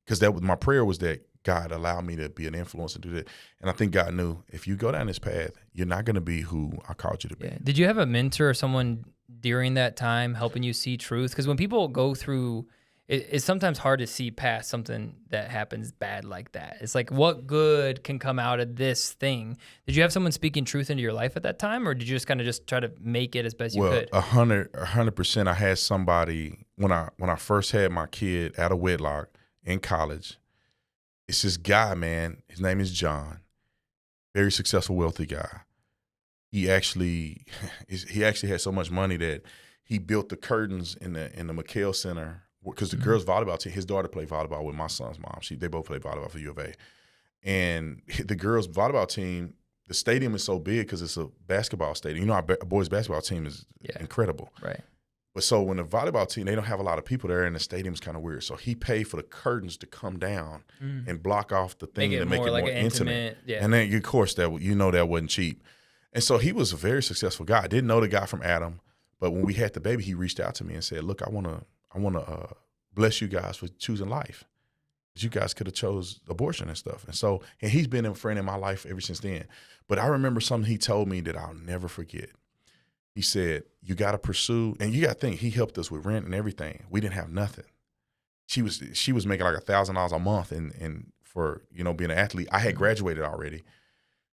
S1: because my prayer was that God allowed me to be an influence and do that. And I think God knew, if you go down this path, you're not going to be who I called you to be.
S2: Yeah. Did you have a mentor or someone during that time helping you see truth? Because when people go through, it's sometimes hard to see past something that happens bad like that. It's like, what good can come out of this thing? Did you have someone speaking truth into your life at that time, or did you just kind of just try to make it as best you could?
S1: 100%. I had somebody when I first had my kid out of wedlock in college. It's this guy, man. His name is John. Very successful, wealthy guy. He actually had so much money that he built the curtains in the McHale Center. Because the girls' volleyball team, his daughter played volleyball with my son's mom. They both played volleyball for U of A. And the girls' volleyball team, the stadium is so big because it's a basketball stadium. Our boys' basketball team is incredible.
S2: Right.
S1: But so when the volleyball team, they don't have a lot of people there, and the stadium's kind of weird. So he paid for the curtains to come down and block off the thing to make it more intimate.
S2: Yeah.
S1: And then, of course, that wasn't cheap. And so he was a very successful guy. I didn't know the guy from Adam, but when we had the baby, he reached out to me and said, "Look, I want to bless you guys for choosing life. You guys could have chose abortion and stuff." And he's been a friend in my life ever since then. But I remember something he told me that I'll never forget. He said, "You got to pursue," and you got to think, he helped us with rent and everything. We didn't have nothing. She was making like $1,000 a month, and for being an athlete, I had graduated already.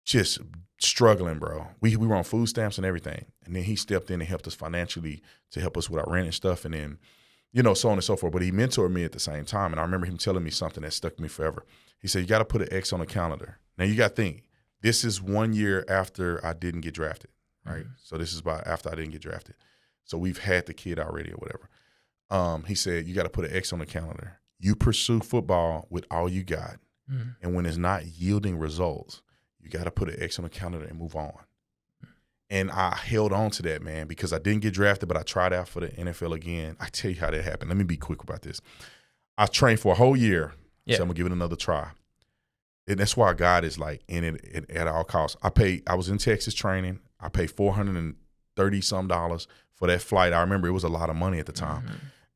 S1: Just struggling, bro. We were on food stamps and everything, and then he stepped in and helped us financially to help us with our rent and stuff, and then so on and so forth. But he mentored me at the same time, and I remember him telling me something that stuck with me forever. He said, "You got to put an X on the calendar." Now you got to think, this is 1 year after I didn't get drafted. Right. So this is about after I didn't get drafted. So we've had the kid already or whatever. He said, "You got to put an X on the calendar. You pursue football with all you got. And when it's not yielding results, you got to put an X on the calendar and move on." And I held on to that, man, because I didn't get drafted, but I tried out for the NFL again. I tell you how that happened. Let me be quick about this. I trained for a whole year. So I'm going to give it another try. And that's why God is like in it at all costs. I was in Texas training. I paid $430 for that flight. I remember it was a lot of money at the time.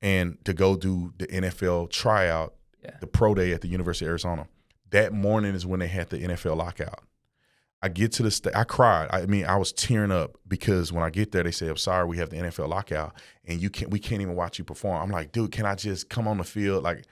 S1: And to go do the NFL tryout, the pro day at the University of Arizona. That morning is when they had the NFL lockout. I get to the I cried. I mean, I was tearing up because when I get there, they say, "I'm sorry, we have the NFL lockout, and we can't even watch you perform." I'm like, dude, can I just come on the field, like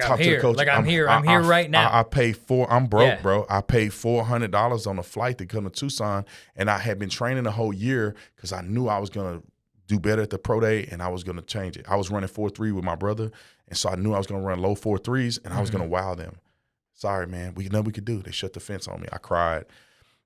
S1: talk
S2: I'm
S1: to
S2: here.
S1: the coach?
S2: Like I'm here right now.
S1: I paid I'm broke, bro. I paid $400 on a flight to come to Tucson, and I had been training the whole year because I knew I was gonna do better at the pro day, and I was gonna change it. I was running 4.3 with my brother, and so I knew I was gonna run low 4.3s, and I was gonna wow them. Sorry, man. We know we could do. They shut the fence on me. I cried.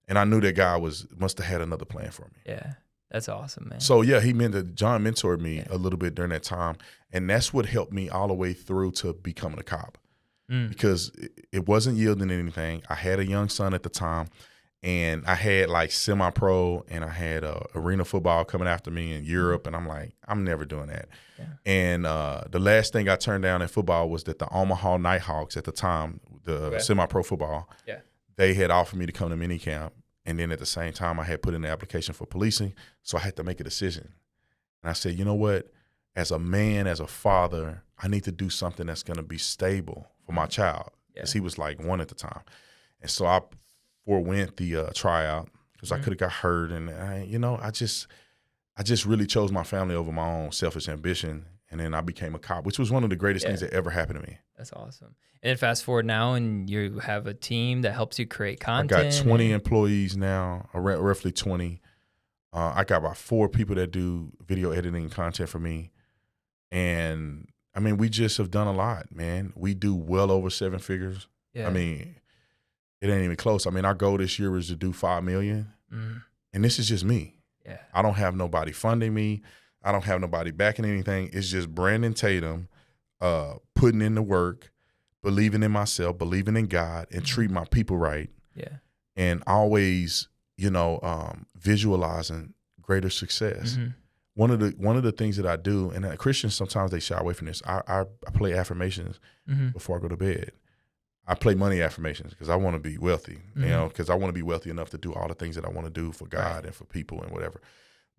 S1: And I knew that guy must have had another plan for me.
S2: Yeah, that's awesome, man.
S1: So yeah, John mentored me a little bit during that time, and that's what helped me all the way through to becoming a cop, because it wasn't yielding anything. I had a young son at the time, and I had like semi-pro, and I had arena football coming after me in Europe, and I'm like, I'm never doing that. Yeah. And the last thing I turned down in football was that the Omaha Nighthawks at the time, the semi-pro football. Yeah. They had offered me to come to minicamp, and then at the same time, I had put in the application for policing, so I had to make a decision. And I said, you know what? As a man, as a father, I need to do something that's going to be stable for my child, because he was like 1 at the time. And so I forewent the tryout because I could have got hurt, and I just really chose my family over my own selfish ambition. And then I became a cop, which was one of the greatest things that ever happened to me.
S2: That's awesome. And then fast forward now, and you have a team that helps you create content.
S1: I got 20 employees now, roughly 20. I got about 4 people that do video editing content for me. And, I mean, we just have done a lot, man. We do well over 7 figures. Yeah. I mean, it ain't even close. I mean, our goal this year was to do $5 million. And this is just me. Yeah. I don't have nobody funding me. I don't have nobody backing anything. It's just Brandon Tatum putting in the work, believing in myself, believing in God, and treating my people right. Yeah. And always, visualizing greater success. One of the things that I do, and Christians sometimes they shy away from this. I play affirmations before I go to bed. I play money affirmations because I want to be wealthy, because I want to be wealthy enough to do all the things that I want to do for God and for people and whatever.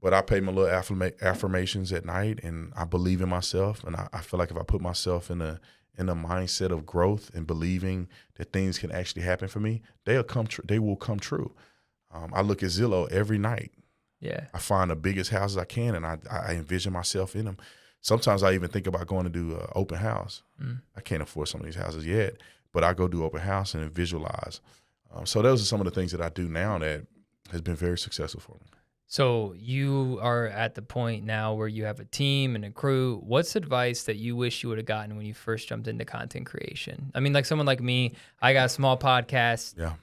S1: But I pay my little affirmations at night, and I believe in myself. And I feel like if I put myself in a mindset of growth and believing that things can actually happen for me, they will come true. I look at Zillow every night. Yeah, I find the biggest houses I can, and I envision myself in them. Sometimes I even think about going to do an open house. I can't afford some of these houses yet, but I go do open house and visualize. So those are some of the things that I do now that has been very successful for me.
S2: So you are at the point now where you have a team and a crew. What's advice that you wish you would have gotten when you first jumped into content creation? I mean, like someone like me, I got a small podcast. Yeah.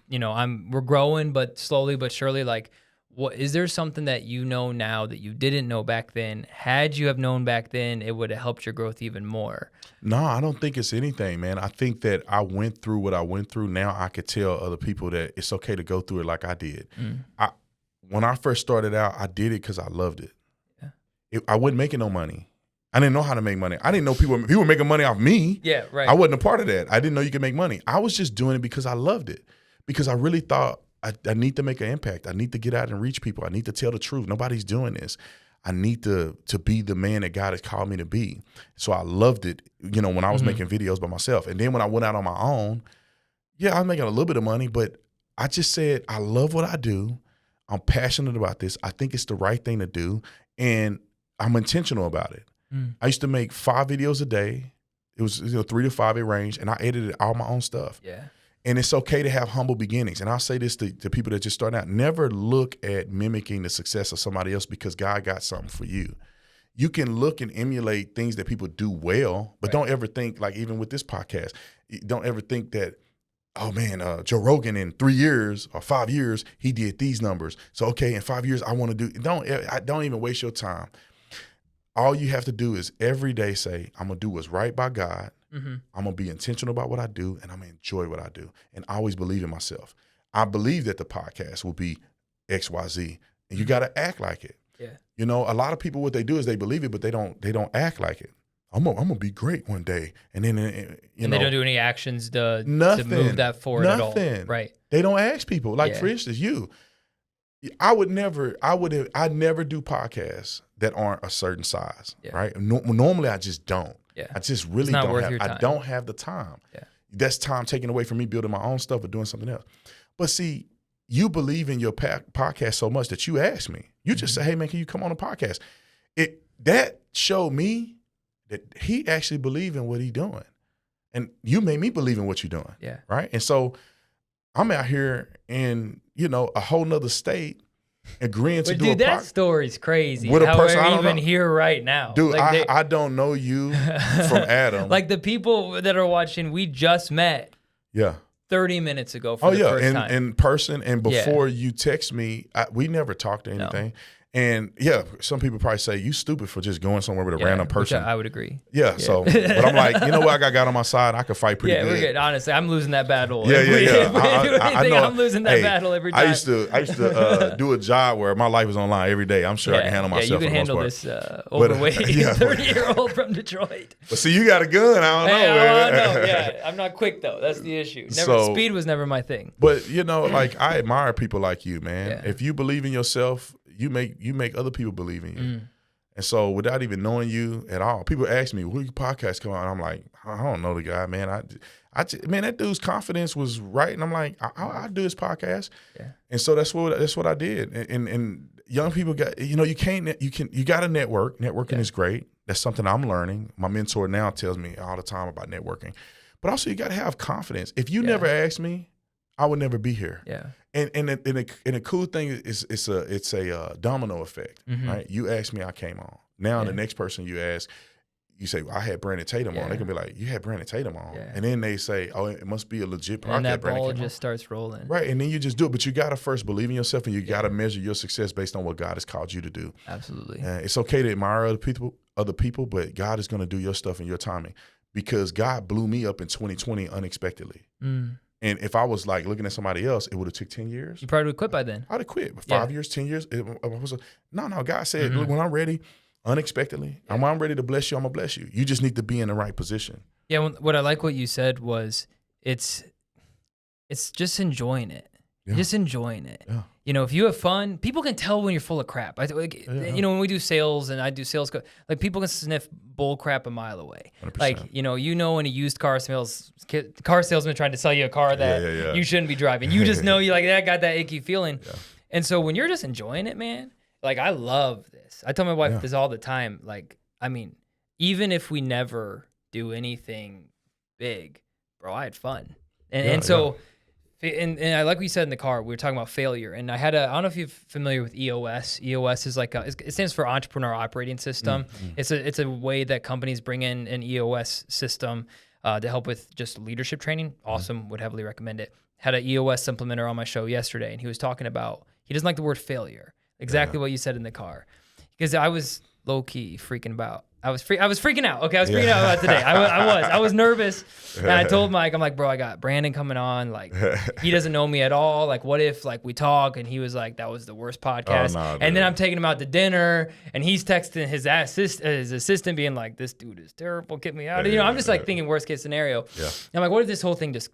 S2: We're growing, but slowly but surely. Like, what is there something that you know now that you didn't know back then? Had you have known back then, it would have helped your growth even more.
S1: No, I don't think it's anything, man. I think that I went through what I went through. Now I could tell other people that it's okay to go through it like I did. When I first started out, I did it because I loved it. Yeah. I wasn't making no money. I didn't know how to make money. I didn't know people were making money off me.
S2: Yeah, right.
S1: I wasn't a part of that. I didn't know you could make money. I was just doing it because I loved it, because I really thought I need to make an impact. I need to get out and reach people. I need to tell the truth. Nobody's doing this. I need to be the man that God has called me to be. So I loved it, when I was making videos by myself. And then when I went out on my own, I was making a little bit of money, but I just said, I love what I do. I'm passionate about this. I think it's the right thing to do, and I'm intentional about it. I used to make 5 videos a day. It was 3 to 5 in range, and I edited all my own stuff. Yeah. And it's okay to have humble beginnings. And I'll say this to people that just start out: never look at mimicking the success of somebody else, because God got something for you. You can look and emulate things that people do well, but don't ever think, like even with this podcast, don't ever think that, oh man, Joe Rogan in 3 years or 5 years, he did these numbers. So, okay, in 5 years, I want to do, don't even waste your time. All you have to do is every day say, I'm going to do what's right by God. I'm going to be intentional about what I do, and I'm going to enjoy what I do. And I always believe in myself. I believe that the podcast will be X, Y, Z, and you got to act like it. Yeah. A lot of people, what they do is they believe it, but they don't act like it. I'm gonna be great one day, and then
S2: they don't do any actions to move that forward at all. Right?
S1: They don't ask people. Like for instance, I'd never do podcasts that aren't a certain size. Yeah. Right? Normally, I just don't. Yeah. I just really don't have. I don't have the time. Yeah. That's time taken away from me building my own stuff or doing something else. But see, you believe in your podcast so much that you asked me. You just say, hey, man, can you come on a podcast? That showed me that he actually believed in what he's doing. And you made me believe in what you're doing.
S2: Yeah.
S1: Right? And so I'm out here in, a whole nother state agreeing to do a podcast.
S2: Dude, that story's crazy.
S1: With a person I
S2: we're
S1: don't
S2: even
S1: know.
S2: here right now.
S1: Dude,
S2: Like
S1: I don't know you from Adam.
S2: Like the people that are watching, we just met
S1: Yeah.
S2: 30 minutes ago for the first time.
S1: In person. And before you text me, we never talked or anything.
S2: No.
S1: And some people probably say you stupid for just going somewhere with a random person.
S2: Which I would agree.
S1: Yeah. So, but I'm like, you know what? I got on my side. I could fight pretty good.
S2: Yeah, we're good. Honestly, I'm losing that battle.
S1: Yeah.
S2: I know. I'm losing that battle every time.
S1: I used to do a job where my life was online every day. I'm sure I can handle myself.
S2: Yeah, you can handle this overweight 30-year-old from Detroit.
S1: But see, you got a gun. I don't know, man.
S2: I know. Yeah, I'm not quick though. That's the issue. Speed was never my thing.
S1: But like I admire people like you, man.
S2: Yeah.
S1: If you believe in yourself, you make other people believe in you. And so without even knowing you at all, people ask me, "Will your podcast come out?" I'm like, I don't know the guy, man. Man, that dude's confidence was right, and I'm like, I'll do his podcast. Yeah. And so that's what I did. And young people got, you got to network. Networking is great. That's something I'm learning. My mentor now tells me all the time about networking. But also you got to have confidence. If you never asked me, I would never be here. Yeah. And the cool thing is it's a domino effect, right? You asked me, I came on. Now the next person you ask, you say, well, I had Brandon Tatum on. They can be like, you had Brandon Tatum on. Yeah. And then they say, oh, it must be a legit podcast.
S2: And that ball just starts rolling.
S1: Right. And then you just do it. But you got to first believe in yourself, and you got to measure your success based on what God has called you to do.
S2: Absolutely.
S1: It's okay to admire other people, but God is going to do your stuff in your timing, because God blew me up in 2020 unexpectedly. And if I was like looking at somebody else, it would have took 10 years.
S2: You probably would quit by then.
S1: I'd have quit. 5 years, 10 years. No. God said, look, when I'm ready, unexpectedly, when I'm ready to bless you, I'm going to bless you. You just need to be in the right position. Yeah.
S2: What I like what you said was it's just enjoying it. Yeah. Just enjoying it. Yeah. If you have fun, people can tell when you're full of crap. When we do sales and I do sales, like people can sniff bull crap a mile away. 100%. Like, when a used car salesman trying to sell you a car that you shouldn't be driving. You just know I got that icky feeling. Yeah. And so when you're just enjoying it, man, like I love this. I tell my wife this all the time. Like, I mean, even if we never do anything big, bro, I had fun. And so... And I like what you said in the car, we were talking about failure. And I don't know if you're familiar with EOS. EOS is it stands for Entrepreneur Operating System. It's a way that companies bring in an EOS system to help with just leadership training. Awesome, would heavily recommend it. Had an EOS implementer on my show yesterday, and he was talking about, he doesn't like the word failure. Exactly what you said in the car. Because I was low-key freaking about. I was freaking out. Okay, I was freaking out about today. I was nervous. And I told Mike, I'm like, bro, I got Brandon coming on. Like, he doesn't know me at all. Like, what if we talk? And he was like, that was the worst podcast. Oh, no, and then I'm taking him out to dinner, and he's texting his assistant being like, this dude is terrible. Get me out. I'm just like thinking worst case scenario. Yeah. And I'm like, what if this whole thing just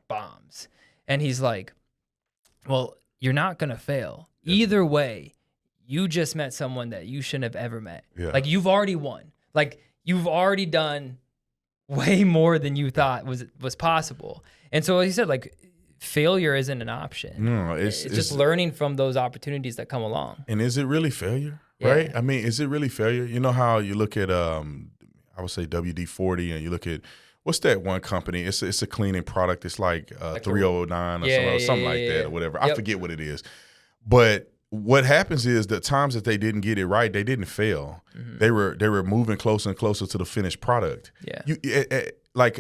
S2: bombs? And he's like, well, you're not gonna fail. Either way. You just met someone that you shouldn't have ever met. Yeah. Like, you've already won. Like, you've already done way more than you thought was possible. And so, as you said, like, failure isn't an option. No, it's just learning from those opportunities that come along.
S1: And is it really failure? Yeah. Right? I mean, is it really failure? You know how you look at, I would say WD-40, and you look at, what's that one company? It's a cleaning product. It's like 309 or something like that or whatever. Yep. I forget what it is. But what happens is the times that they didn't get it right, they didn't fail. Mm-hmm. They were moving closer and closer to the finished product. Yeah. Like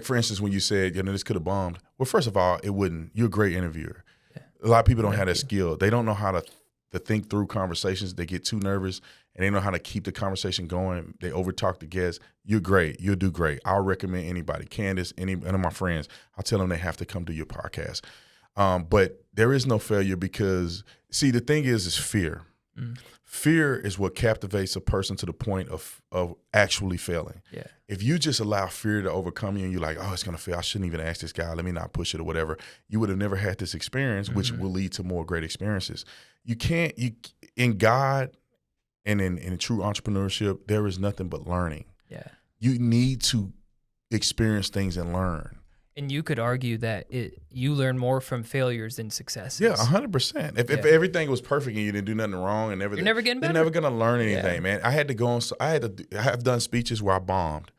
S1: for instance, when you said, this could have bombed. Well, first of all, it wouldn't. You're a great interviewer. Yeah. A lot of people don't have that skill. They don't know how to think through conversations. They get too nervous, and they know how to keep the conversation going. They overtalk the guests. You're great. You'll do great. I'll recommend anybody. Candice, any of my friends, I'll tell them they have to come to your podcast. But there is no failure because, see, the thing is fear. Mm. Fear is what captivates a person to the point of actually failing. Yeah. If you just allow fear to overcome you and you're like, oh, it's going to fail. I shouldn't even ask this guy. Let me not push it or whatever. You would have never had this experience, which will lead to more great experiences. In God and in true entrepreneurship, there is nothing but learning. Yeah. You need to experience things and learn.
S2: And you could argue that you learn more from failures than successes.
S1: Yeah, 100%. If everything was perfect and you didn't do nothing wrong and everything,
S2: you're never getting better.
S1: You're never gonna learn anything, man. I had to go on. I have done speeches where I bombed,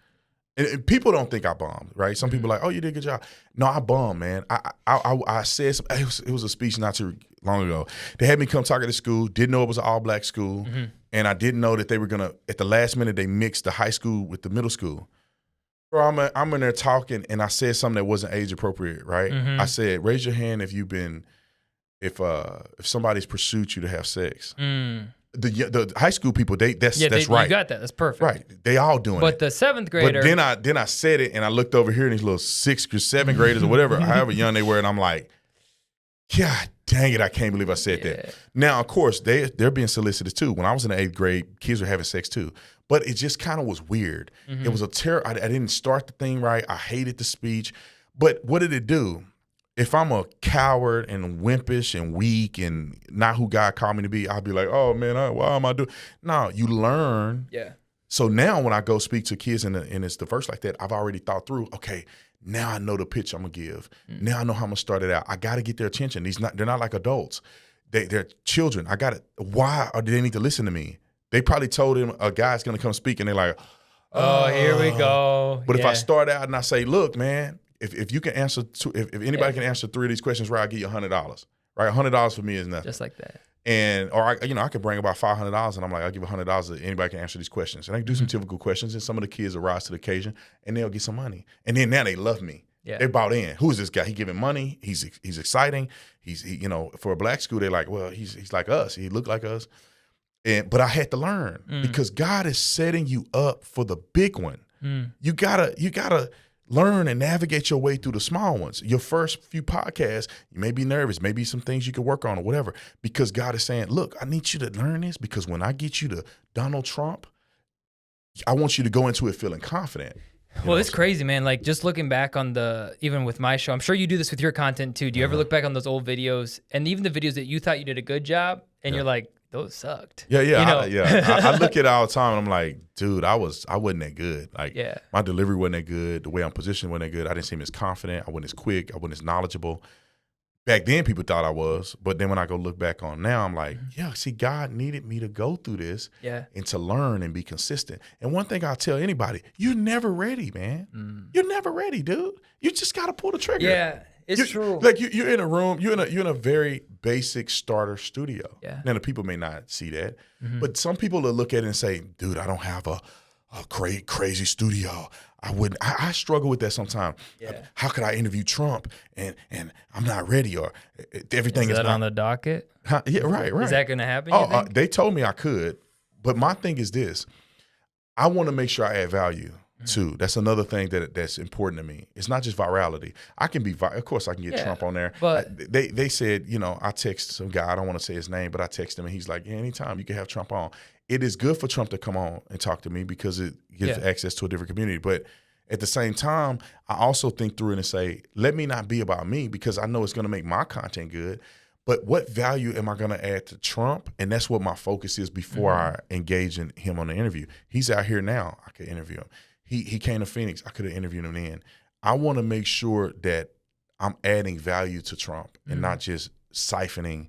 S1: and people don't think I bombed, right? Some people are like, oh, you did a good job. No, I bombed, man. I said it was a speech not too long ago. They had me come talk at the school. Didn't know it was an all black school, and I didn't know that they were gonna at the last minute they mixed the high school with the middle school. Bro, I'm in there talking, and I said something that wasn't age appropriate, right? I said, raise your hand if if somebody's pursued you to have sex. The high school people, that's right.
S2: You got that. That's perfect.
S1: Right. They all doing it.
S2: But the 7th grader.
S1: But then I said it, and I looked over here, and these little 6th or 7th graders or whatever, however young they were, and I'm like, God dang it, I can't believe I said that. Now, of course, they're being solicited too. When I was in the 8th grade, kids were having sex too. But it just kind of was weird. It was a terror. I didn't start the thing right. I hated the speech. But what did it do? If I'm a coward and wimpish and weak and not who God called me to be, I'll be like, oh, man, why am I doing? No, you learn.
S2: Yeah.
S1: So now when I go speak to kids and it's the verse like that, I've already thought through, okay, now I know the pitch I'm going to give. Now I know how I'm going to start it out. I got to get their attention. They're not like adults. They're children. Why do they need to listen to me? They probably told him a guy's going to come speak, and they're like,
S2: oh, here we go.
S1: But if I start out and I say, look, man, if you can answer, if anybody can answer 3 of these questions right, I'll give you $100, right? $100 for me is nothing.
S2: Just like that.
S1: Or I could bring about $500, and I'm like, I'll give $100 to anybody can answer these questions. And I can do some typical questions, and some of the kids will rise to the occasion, and they'll get some money. And then now they love me.
S2: Yeah.
S1: They bought in. Who is this guy? He giving money. He's exciting. For a black school, they're like, well, he's like us. He looked like us. But I had to learn because God is setting you up for the big one. You gotta learn and navigate your way through the small ones. Your first few podcasts, you may be nervous, maybe some things you can work on or whatever, because God is saying, look, I need you to learn this because when I get you to Donald Trump, I want you to go into it feeling confident.
S2: Well, it's crazy, man. Like just looking back on even with my show, I'm sure you do this with your content too. Do you ever look back on those old videos and even the videos that you thought you did a good job and you're like, those sucked.
S1: Yeah. I look at it all the time and I'm like, dude, I wasn't that good. Like my delivery wasn't that good. The way I'm positioned wasn't that good. I didn't seem as confident. I wasn't as quick. I wasn't as knowledgeable. Back then people thought I was, but then when I go look back on now, I'm like, see, God needed me to go through this and to learn and be consistent. And one thing I'll tell anybody, you're never ready, man. You're never ready, dude. You just got to pull the trigger.
S2: Yeah. It's true.
S1: Like you're in a room, you're in a very basic starter studio.
S2: Yeah.
S1: Now the people may not see that, but some people will look at it and say, "Dude, I don't have a crazy studio. I wouldn't." I struggle with that sometimes.
S2: Yeah.
S1: How could I interview Trump and I'm not ready or everything is
S2: that
S1: not
S2: on the docket?
S1: Yeah, right.
S2: Is that going to happen?
S1: Oh, they told me I could, but my thing is this: I want to make sure I add value. Too. That's another thing that's important to me. It's not just virality. I can be, of course, I can get Trump on there. But they said, I text some guy. I don't want to say his name, but I text him and he's like, anytime you can have Trump on. It is good for Trump to come on and talk to me because it gives access to a different community. But at the same time, I also think through it and say, let me not be about me because I know it's going to make my content good. But what value am I going to add to Trump? And that's what my focus is before I engage in him on the interview. He's out here now. I could interview him. He came to Phoenix. I could have interviewed him then. I want to make sure that I'm adding value to Trump and not just siphoning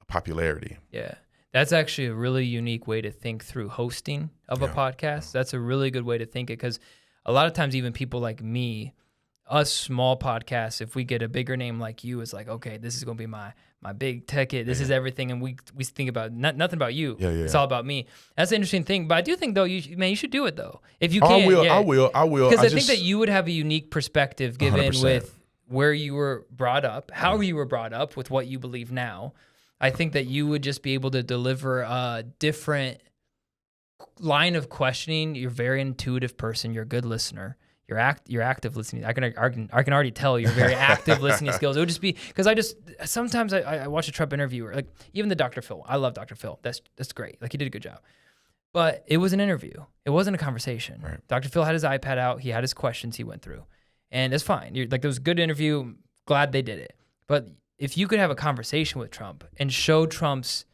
S1: popularity.
S2: Yeah. That's actually a really unique way to think through hosting of a podcast. That's a really good way to think it because a lot of times even people like me, us small podcasts, if we get a bigger name like you, it's like, okay, this is going to be my big ticket. This is everything. And we think about nothing about you. It's all about me. That's an interesting thing. But I do think, though, you should do it, though. If you can.
S1: I will.
S2: Because I think that you would have a unique perspective given 100%. With where you were brought up, how you were brought up with what you believe now. I think that you would just be able to deliver a different line of questioning. You're a very intuitive person. You're a good listener. You're active listening. I can already tell your very active listening skills. It would just be because sometimes I watch a Trump interview, like even the Dr. Phil. I love Dr. Phil. That's great. Like he did a good job. But it was an interview. It wasn't a conversation.
S1: Right.
S2: Dr. Phil had his iPad out. He had his questions he went through. And it's fine. It was a good interview. Glad they did it. But if you could have a conversation with Trump and show Trump's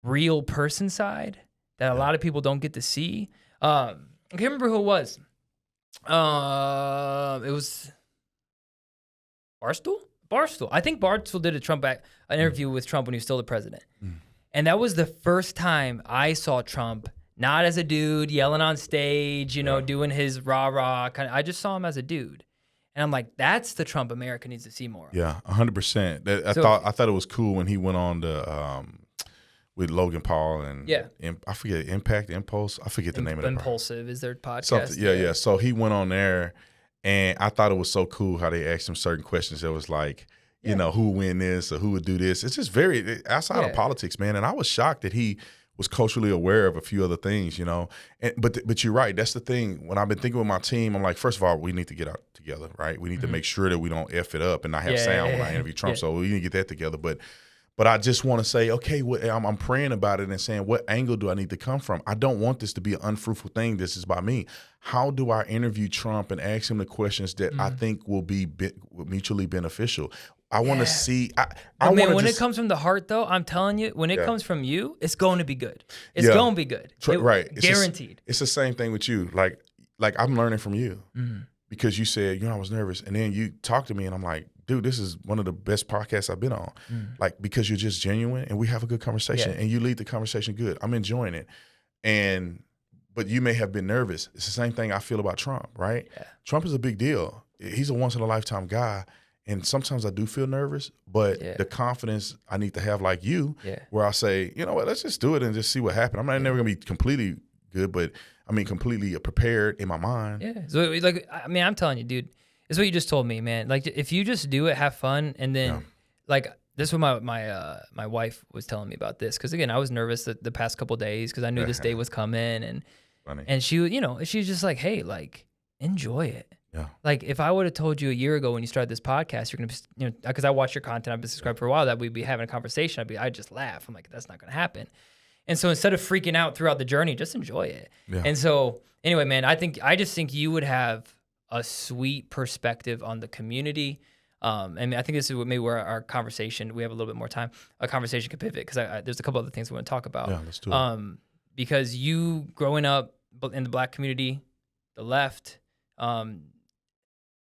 S2: real person side that a lot of people don't get to see. I can't remember who it was. It was Barstool. I think Barstool did an interview with Trump when he was still the president. And that was the first time I saw Trump not as a dude yelling on stage, doing his rah-rah kind of. I just saw him as a dude. And I'm like, that's the Trump America needs to see more of.
S1: Yeah, 100%. I thought it was cool when he went on the with Logan Paul and I forget Impulse. I forget the name of it.
S2: Impulsive is their podcast.
S1: Something, yeah. So he went on there, and I thought it was so cool how they asked him certain questions. It was like, who would win this or who would do this. It's just very outside of politics, man. And I was shocked that he was culturally aware of a few other things, But you're right. That's the thing. When I've been thinking with my team, I'm like, first of all, we need to get out together, right? We need to make sure that we don't F it up and not have sound when I interview Trump. So we need to get that together. But I just want to say, okay, I'm praying about it and saying, what angle do I need to come from? I don't want this to be an unfruitful thing. This is by me. How do I interview Trump and ask him the questions that I think will be mutually beneficial? I want to see.
S2: When it comes from the heart, though, I'm telling you, when it comes from you, it's going to be good. It's going to be good.
S1: Right.
S2: Guaranteed.
S1: It's the same thing with you. Like I'm learning from you because you said, I was nervous. And then you talked to me and I'm like, dude, this is one of the best podcasts I've been on. Like, because you're just genuine and we have a good conversation and you lead the conversation good. I'm enjoying it. But you may have been nervous. It's the same thing I feel about Trump, right? Yeah. Trump is a big deal. He's a once in a lifetime guy. And sometimes I do feel nervous, but the confidence I need to have like you, where I say, you know what, let's just do it and just see what happens. I'm not never going to be completely good, but I mean, completely prepared in my mind.
S2: Yeah. So I'm telling you, dude, it's what you just told me, man. Like, if you just do it, have fun. And then this is what my wife was telling me about this. Cause again, I was nervous the past couple of days cause I knew this day was coming and she, she's just like, hey, like, enjoy it.
S1: Yeah.
S2: Like, if I would have told you a year ago when you started this podcast, you're going to be, because I watch your content, I've been subscribed for a while, that we'd be having a conversation, I'd just laugh. I'm like, that's not going to happen. And so instead of freaking out throughout the journey, just enjoy it. Yeah. And so anyway, man, I just think you would have a sweet perspective on the community. And I think this is maybe where our conversation, we have a little bit more time, a conversation could pivot because there's a couple other things we want to talk about.
S1: Yeah, let's do it.
S2: Because you growing up in the Black community, the left,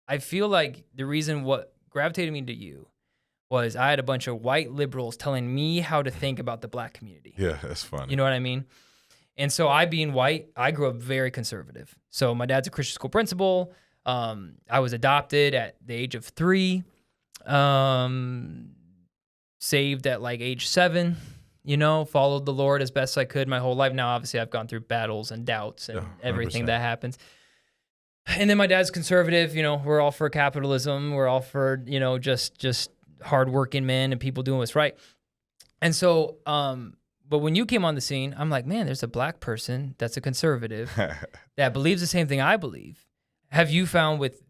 S2: I feel like the reason what gravitated me to you was I had a bunch of white liberals telling me how to think about the Black community.
S1: Yeah, that's funny.
S2: You know what I mean? And so I, being white, I grew up very conservative. So my dad's a Christian school principal. I was adopted at the age of 3, saved at like age 7, followed the Lord as best I could my whole life. Now, obviously, I've gone through battles and doubts and everything that happens. And then my dad's conservative, we're all for capitalism. We're all for, just hardworking men and people doing what's right. And so, but when you came on the scene, I'm like, man, there's a Black person that's a conservative that believes the same thing I believe. Have you found with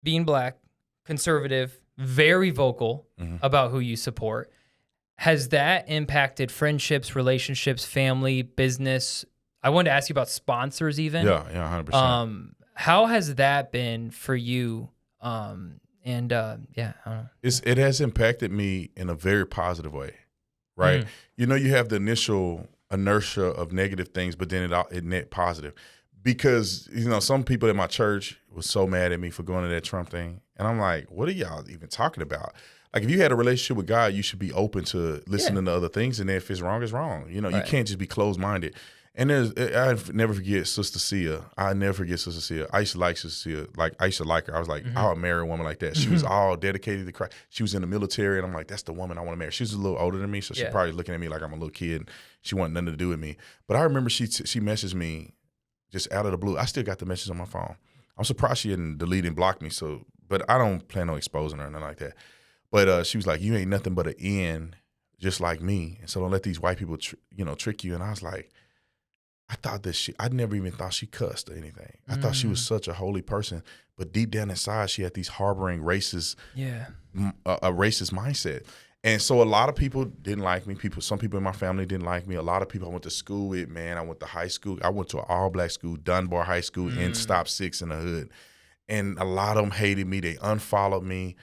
S2: being Black, conservative, very vocal about who you support, has that impacted friendships, relationships, family, business? I wanted to ask you about sponsors even.
S1: Yeah, 100%.
S2: How has that been for you? I don't know.
S1: It has impacted me in a very positive way, right? You have the initial inertia of negative things, but then it net positive. Because, some people in my church was so mad at me for going to that Trump thing. And I'm like, what are y'all even talking about? Like, if you had a relationship with God, you should be open to listening to other things. And if it's wrong, it's wrong. You can't just be closed-minded. And I never forget Sister Sia. I used to like Sister Sia. Like, I used to like her. I was like, I would marry a woman like that. She was all dedicated to Christ. She was in the military, and I'm like, that's the woman I want to marry. She was a little older than me, so she probably looking at me like I'm a little kid. She wanted nothing to do with me. But I remember she messaged me just out of the blue. I still got the message on my phone. I'm surprised she didn't delete and block me. But I don't plan on exposing her or nothing like that. But she was like, you ain't nothing but an end just like me. And so don't let these white people trick you. And I was like, I thought that I never even thought she cussed or anything. I thought she was such a holy person, but deep down inside, she had these harboring racist, a racist mindset. And so a lot of people didn't like me. Some people in my family didn't like me. A lot of people I went to school with, man, I went to high school. I went to an all-Black school, Dunbar High School, in Stop 6 in the hood. And a lot of them hated me. They unfollowed me.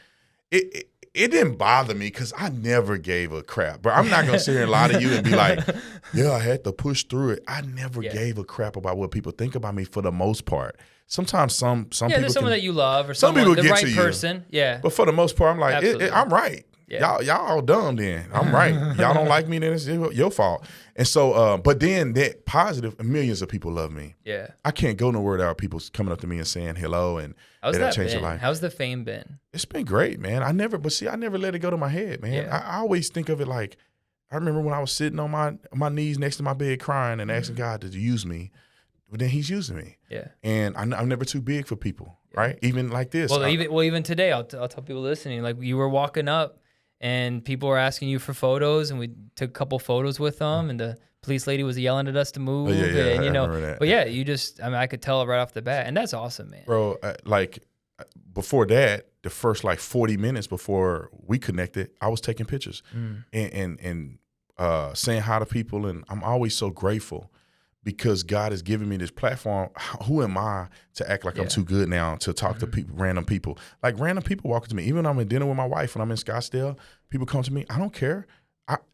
S1: it didn't bother me because I never gave a crap. But I'm not gonna sit here and lie to you and be like, yeah, I had to push through it. I never gave a crap about what people think about me for the most part. Sometimes some people
S2: there's someone that you love or
S1: some
S2: someone,
S1: people
S2: the
S1: get
S2: right
S1: to you.
S2: person. Yeah.
S1: But for the most part, I'm like, I'm right.
S2: Yeah.
S1: Y'all all dumb then. I'm right. Y'all don't like me, then it's your fault. And so, but then that positive, millions of people love me.
S2: Yeah.
S1: I can't go nowhere without people coming up to me and saying hello and
S2: how's that
S1: changed
S2: been?
S1: your life. How's
S2: the fame been?
S1: It's been great, man. I never let it go to my head, man.
S2: Yeah.
S1: I always think of it like, I remember when I was sitting on my knees next to my bed crying and asking God to use me. But then he's using me.
S2: Yeah.
S1: And I'm never too big for people, right? Even like this.
S2: Well, even today, I'll tell people listening, like you were walking up and people were asking you for photos and we took a couple photos with them and the police lady was yelling at us to move.
S1: Yeah,
S2: and,
S1: I remember that.
S2: But yeah, I could tell it right off the bat. And that's awesome, man.
S1: Bro, before that, the first 40 minutes before we connected, I was taking pictures and saying hi to people. And I'm always so grateful because God has given me this platform. Who am I to act like I'm too good now to talk to people, random people? Like random people walking to me. Even when I'm in dinner with my wife, when I'm in Scottsdale, people come to me. I don't care.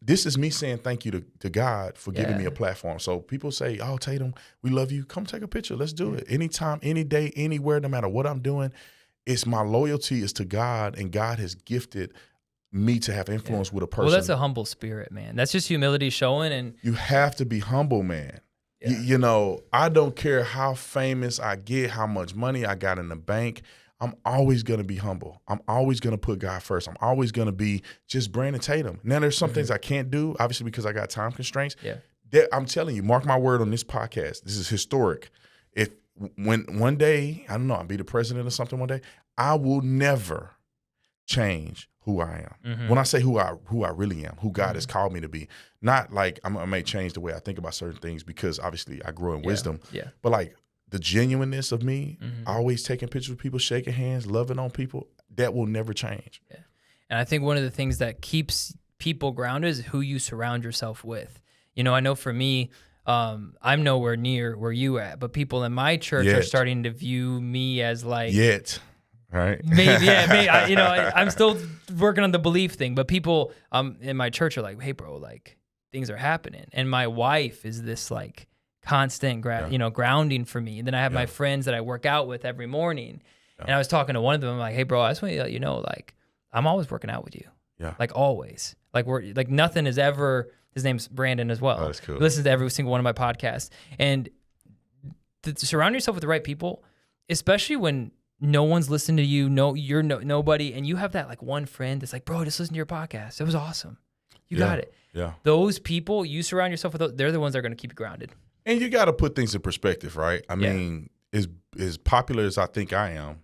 S1: This is me saying thank you to God for giving me a platform. So people say, oh, Tatum, we love you. Come take a picture. Let's do it. Anytime, any day, anywhere, no matter what I'm doing. It's my loyalty is to God, and God has gifted me to have influence with a person.
S2: Well, that's a humble spirit, man. That's just humility showing. And
S1: you have to be humble, man. Yeah. I don't care how famous I get, how much money I got in the bank. I'm always going to be humble. I'm always going to put God first. I'm always going to be just Brandon Tatum. Now, there's some things I can't do, obviously, because I got time constraints. Yeah. I'm telling you, mark my word on this podcast. This is historic. When one day, I don't know, I'll be the president or something one day, I will never change who I am. When I say who I really am, who God has called me to be, not like I may change the way I think about certain things because obviously I grow in wisdom, but like the genuineness of me, always taking pictures with people, shaking hands, loving on people, that will never change.
S2: Yeah. And I think one of the things that keeps people grounded is who you surround yourself with. I know for me, I'm nowhere near where you at, but people in my church are starting to view me as like
S1: right?
S2: Maybe, I'm still working on the belief thing, but people in my church are like, hey, bro, like things are happening, and my wife is this like constant grounding for me. And then I have my friends that I work out with every morning, and I was talking to one of them. I'm like, hey, bro, I just want to let you know, like I'm always working out with you, like always, like we're like nothing is ever. His name's Brandon as well.
S1: Oh, that's cool.
S2: He listens to every single one of my podcasts. And to surround yourself with the right people, especially when no one's listening to you, you're nobody, and you have that like one friend that's like, bro, just listen to your podcast. It was awesome. You got it.
S1: Yeah.
S2: Those people, you surround yourself with, they're the ones that are going to keep you grounded.
S1: And you got to put things in perspective, right? I mean, as popular as I think I am,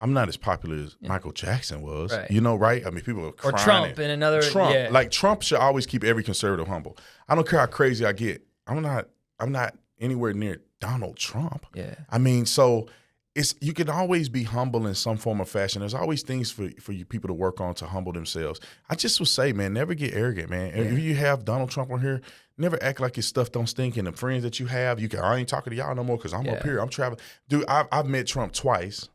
S1: I'm not as popular as Michael Jackson was, right? I mean, people are crying.
S2: Or Trump and another.
S1: Trump, like Trump should always keep every conservative humble. I don't care how crazy I get. I'm not anywhere near Donald Trump.
S2: Yeah.
S1: I mean, so you can always be humble in some form or fashion. There's always things for you people to work on to humble themselves. I just would say, man, never get arrogant, man. Yeah. If you have Donald Trump on here, never act like your stuff don't stink. And the friends that you have, I ain't talking to y'all no more because I'm up here. I'm traveling. Dude, I've met Trump twice.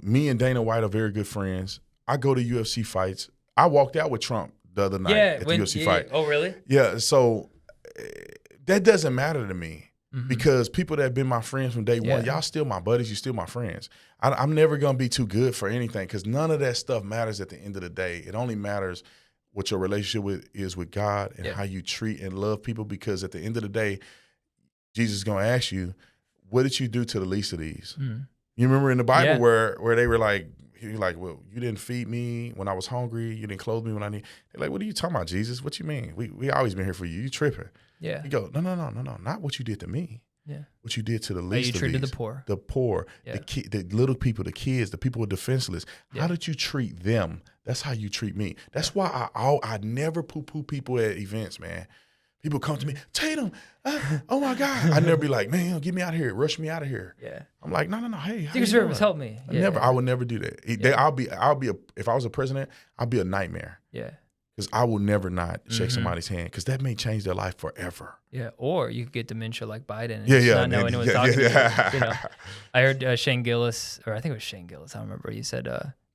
S1: Me and Dana White are very good friends. I go to UFC fights. I walked out with Trump the other night at the UFC fight.
S2: Oh, really?
S1: Yeah, so that doesn't matter to me because people that have been my friends from day one, y'all still my buddies, you still my friends. I'm never going to be too good for anything because none of that stuff matters at the end of the day. It only matters what your relationship is with God and how you treat and love people because at the end of the day, Jesus is going to ask you, what did you do to the least of these? You remember in the Bible where they were like, well, you didn't feed me when I was hungry. You didn't clothe me when I need. They're like, what are you talking about, Jesus? What you mean? We always been here for you. You tripping. Yeah. You go, no, not what you did to me. Yeah. What you did to the least of these. You treated
S2: the poor.
S1: The little people, the kids, the people who are defenseless. How did you treat them? That's how you treat me. That's why I never poo-poo people at events, man. People come to me, Tatum, oh my God. I never be like, man, get me out of here, rush me out of here. Yeah. I'm like, no, hey,
S2: Secret Service, help me.
S1: I would never do that. If I was a president, I'd be a nightmare. Yeah. Because I will never not shake somebody's hand because that may change their life forever.
S2: Yeah, or you could get dementia like Biden and not know anyone's talking to you. I heard Shane Gillis, or I think it was Shane Gillis, I don't remember. He said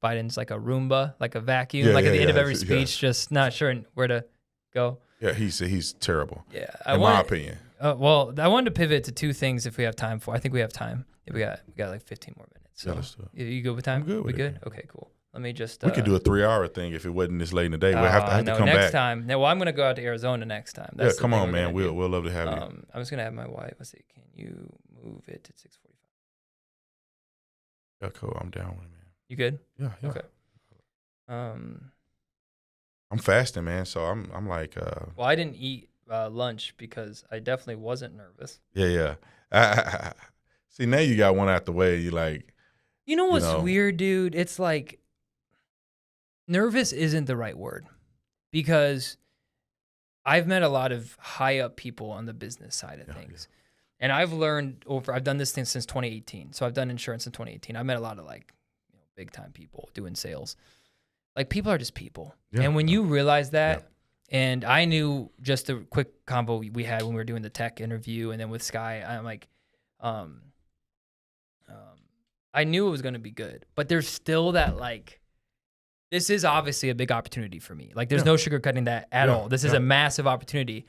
S2: Biden's like a Roomba, like a vacuum, like at the end of every speech, just not sure where to go.
S1: Yeah, he's terrible.
S2: Yeah,
S1: in my opinion.
S2: Well, I wanted to pivot to two things if we have time for. I think we have time. We got like 15 more minutes. So
S1: let's do it.
S2: You good with time?
S1: I'm good with
S2: we
S1: it.
S2: good? Okay, cool. Let me just.
S1: We could do a 3-hour thing if it wasn't this late in the day. We'll have to come
S2: next
S1: back.
S2: time. No, well, I'm gonna go out to Arizona next time. That's
S1: come on, man. We'll love to have you.
S2: I'm just gonna have my wife. Let's see. Can you move it to 6:45?
S1: Yeah, cool. I'm down with it, man.
S2: You good?
S1: Yeah.
S2: Okay.
S1: I'm fasting, man. So I'm like.
S2: Well, I didn't eat lunch because I definitely wasn't nervous.
S1: Yeah. See, now you got one out the way. You like.
S2: You know what's weird, dude? It's like nervous isn't the right word because I've met a lot of high up people on the business side of things. Yeah. And I've learned I've done this thing since 2018. So I've done insurance in 2018. I've met a lot of like big time people doing sales. Like people are just people. Yeah. And when you realize that, and I knew just the quick convo we had when we were doing the tech interview and then with Sky, I'm like, I knew it was going to be good, but there's still that like, this is obviously a big opportunity for me. Like there's no sugarcoating that at all. This is a massive opportunity.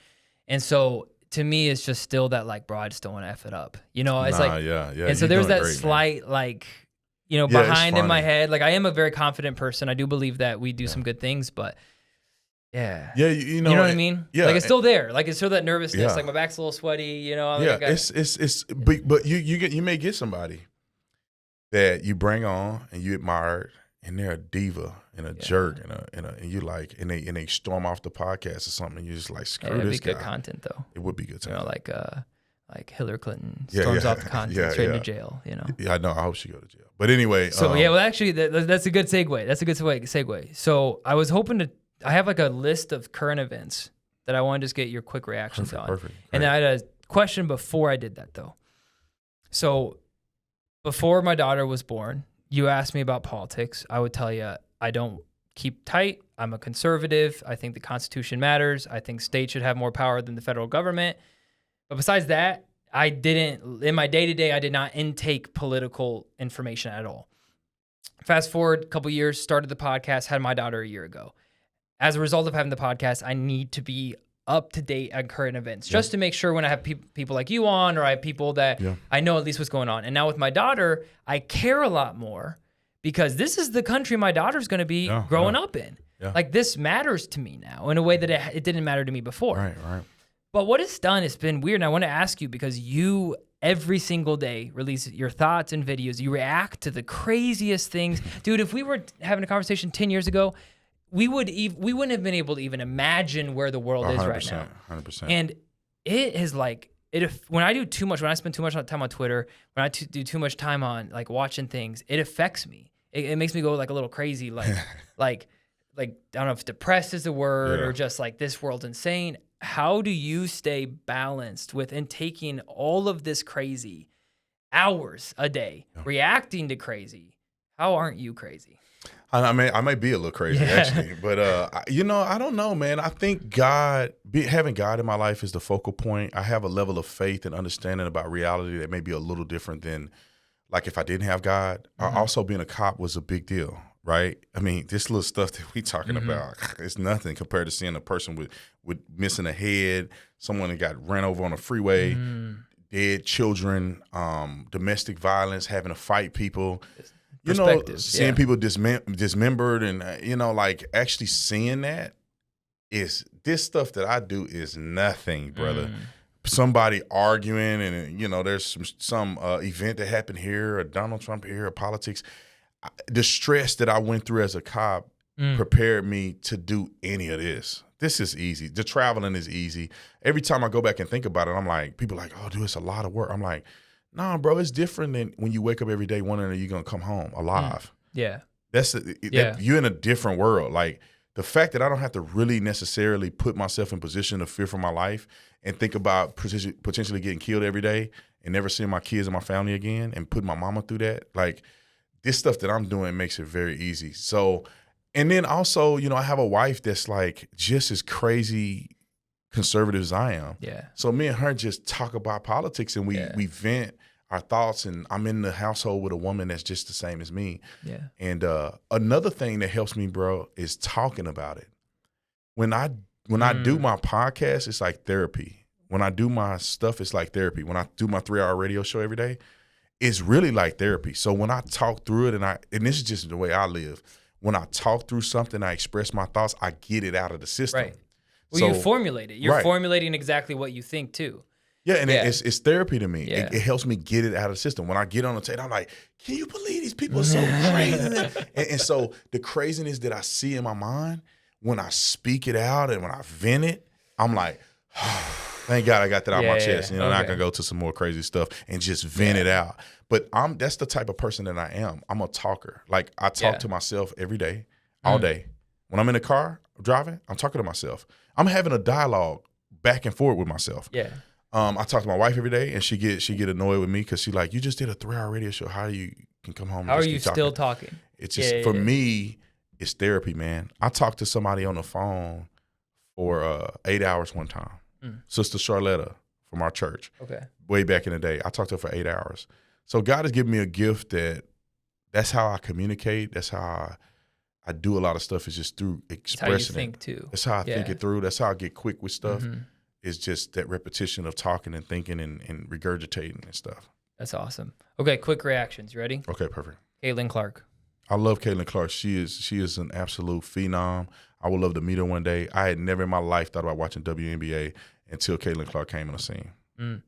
S2: And so to me, it's just still that like, bro, I just don't want to F it up. You know, it's And so there's that great, slight man. Like, you know, behind in my head. Like I am a very confident person. I do believe that we do some good things, but yeah, you know what I mean? Yeah. Like it's still there. Like it's still that nervousness. Like my back's a little sweaty, you know?
S1: Like it's but you may get somebody that you bring on and you admire, and they're a diva and a jerk and you like and they storm off the podcast or something. And you're just like, screw this guy. It'd be
S2: good content though.
S1: It would be good.
S2: You know, like Hillary Clinton storms off the content straight into jail. You know.
S1: Yeah, I know. I hope she go to jail. But anyway.
S2: So well, actually, that's a good segue. That's a good segue. So I was hoping to. I have like a list of current events that I want to just get your quick reactions on. Perfect. And then I had a question before I did that though. So. Before my daughter was born, you asked me about politics. I would tell you I don't keep tight. I'm a conservative. I think the Constitution matters. I think states should have more power than the federal government. But besides that, in my day-to-day, I did not intake political information at all. Fast forward a couple years, started the podcast, had my daughter a year ago. As a result of having the podcast, I need to be up to date on current events, just to make sure when I have people like you on, or I have people that I know at least what's going on. And now with my daughter, I care a lot more because this is the country my daughter's going to be growing up in. Yeah. Like this matters to me now in a way that it didn't matter to me before.
S1: Right.
S2: But what it's done, it's been weird. And I want to ask you because you every single day release your thoughts and videos. You react to the craziest things. Dude, if we were having a conversation 10 years ago, we wouldn't have been able to even imagine where the world is right now.
S1: 100%.
S2: And it is like when I spend too much time on Twitter, when I do too much time on like watching things, it affects me. It makes me go like a little crazy, like like I don't know if depressed is the word or just like this world's insane. How do you stay balanced and taking all of this crazy hours a day, reacting to crazy? How aren't you crazy?
S1: I mean, I might be a little crazy actually, but I don't know, man. I think having God in my life is the focal point. I have a level of faith and understanding about reality that may be a little different than like if I didn't have God. Also, being a cop was a big deal, right? I mean, this little stuff that we talking about, it's nothing compared to seeing a person with missing a head, someone that got ran over on a freeway, dead children, domestic violence, having to fight people. You know, seeing people dismembered and, like actually seeing that this stuff that I do is nothing, brother. Somebody arguing and, there's some event that happened here or Donald Trump here or politics. The stress that I went through as a cop prepared me to do any of this. This is easy. The traveling is easy. Every time I go back and think about it, I'm like, people are like, oh, dude, it's a lot of work. I'm like, nah, bro, it's different than when you wake up every day wondering are you going to come home alive.
S2: Yeah.
S1: You're in a different world. Like the fact that I don't have to really necessarily put myself in position to fear for my life and think about potentially getting killed every day and never seeing my kids and my family again and putting my mama through that. Like this stuff that I'm doing makes it very easy. So, and then also, I have a wife that's like just as crazy conservative as I am.
S2: Yeah.
S1: So me and her just talk about politics and we vent our thoughts, and I'm in the household with a woman that's just the same as me.
S2: Yeah.
S1: And another thing that helps me, bro, is talking about it. When I do my podcast, it's like therapy. When I do my stuff, it's like therapy. When I do my 3-hour radio show every day, it's really like therapy. So when I talk through it, and this is just the way I live, when I talk through something, I express my thoughts, I get it out of the system.
S2: Right. Well, you formulate it. You're
S1: right.
S2: formulating exactly what you think too.
S1: Yeah, and it's therapy to me.
S2: Yeah.
S1: It helps me get it out of the system. When I get on the tape, I'm like, can you believe these people are so crazy? and so the craziness that I see in my mind, when I speak it out and when I vent it, I'm like, thank God I got that out my chest. You know, now I can go to some more crazy stuff and just vent it out. But that's the type of person that I am. I'm a talker. Like, I talk to myself every day, all day. When I'm in the car driving, I'm talking to myself. I'm having a dialogue back and forth with myself.
S2: Yeah.
S1: I talk to my wife every day, and she get annoyed with me because she like, you just did a 3-hour radio show. How you can come home? And
S2: How
S1: just
S2: are you
S1: keep
S2: still talking?
S1: It's just for me, it's therapy, man. I talked to somebody on the phone for 8 hours one time. Sister Charlotta from our church. Okay. Way back in the day, I talked to her for 8 hours. So God has given me a gift that's how I communicate. That's how I do a lot of stuff. Is just through expressing.
S2: That's how you think too.
S1: That's how I think it through. That's how I get quick with stuff. It's just that repetition of talking and thinking and regurgitating and stuff.
S2: That's awesome. Okay, quick reactions. You ready?
S1: Okay, perfect.
S2: Kaitlin Clark.
S1: I love Kaitlin Clark. She is an absolute phenom. I would love to meet her one day. I had never in my life thought about watching WNBA until Kaitlin Clark came on the scene.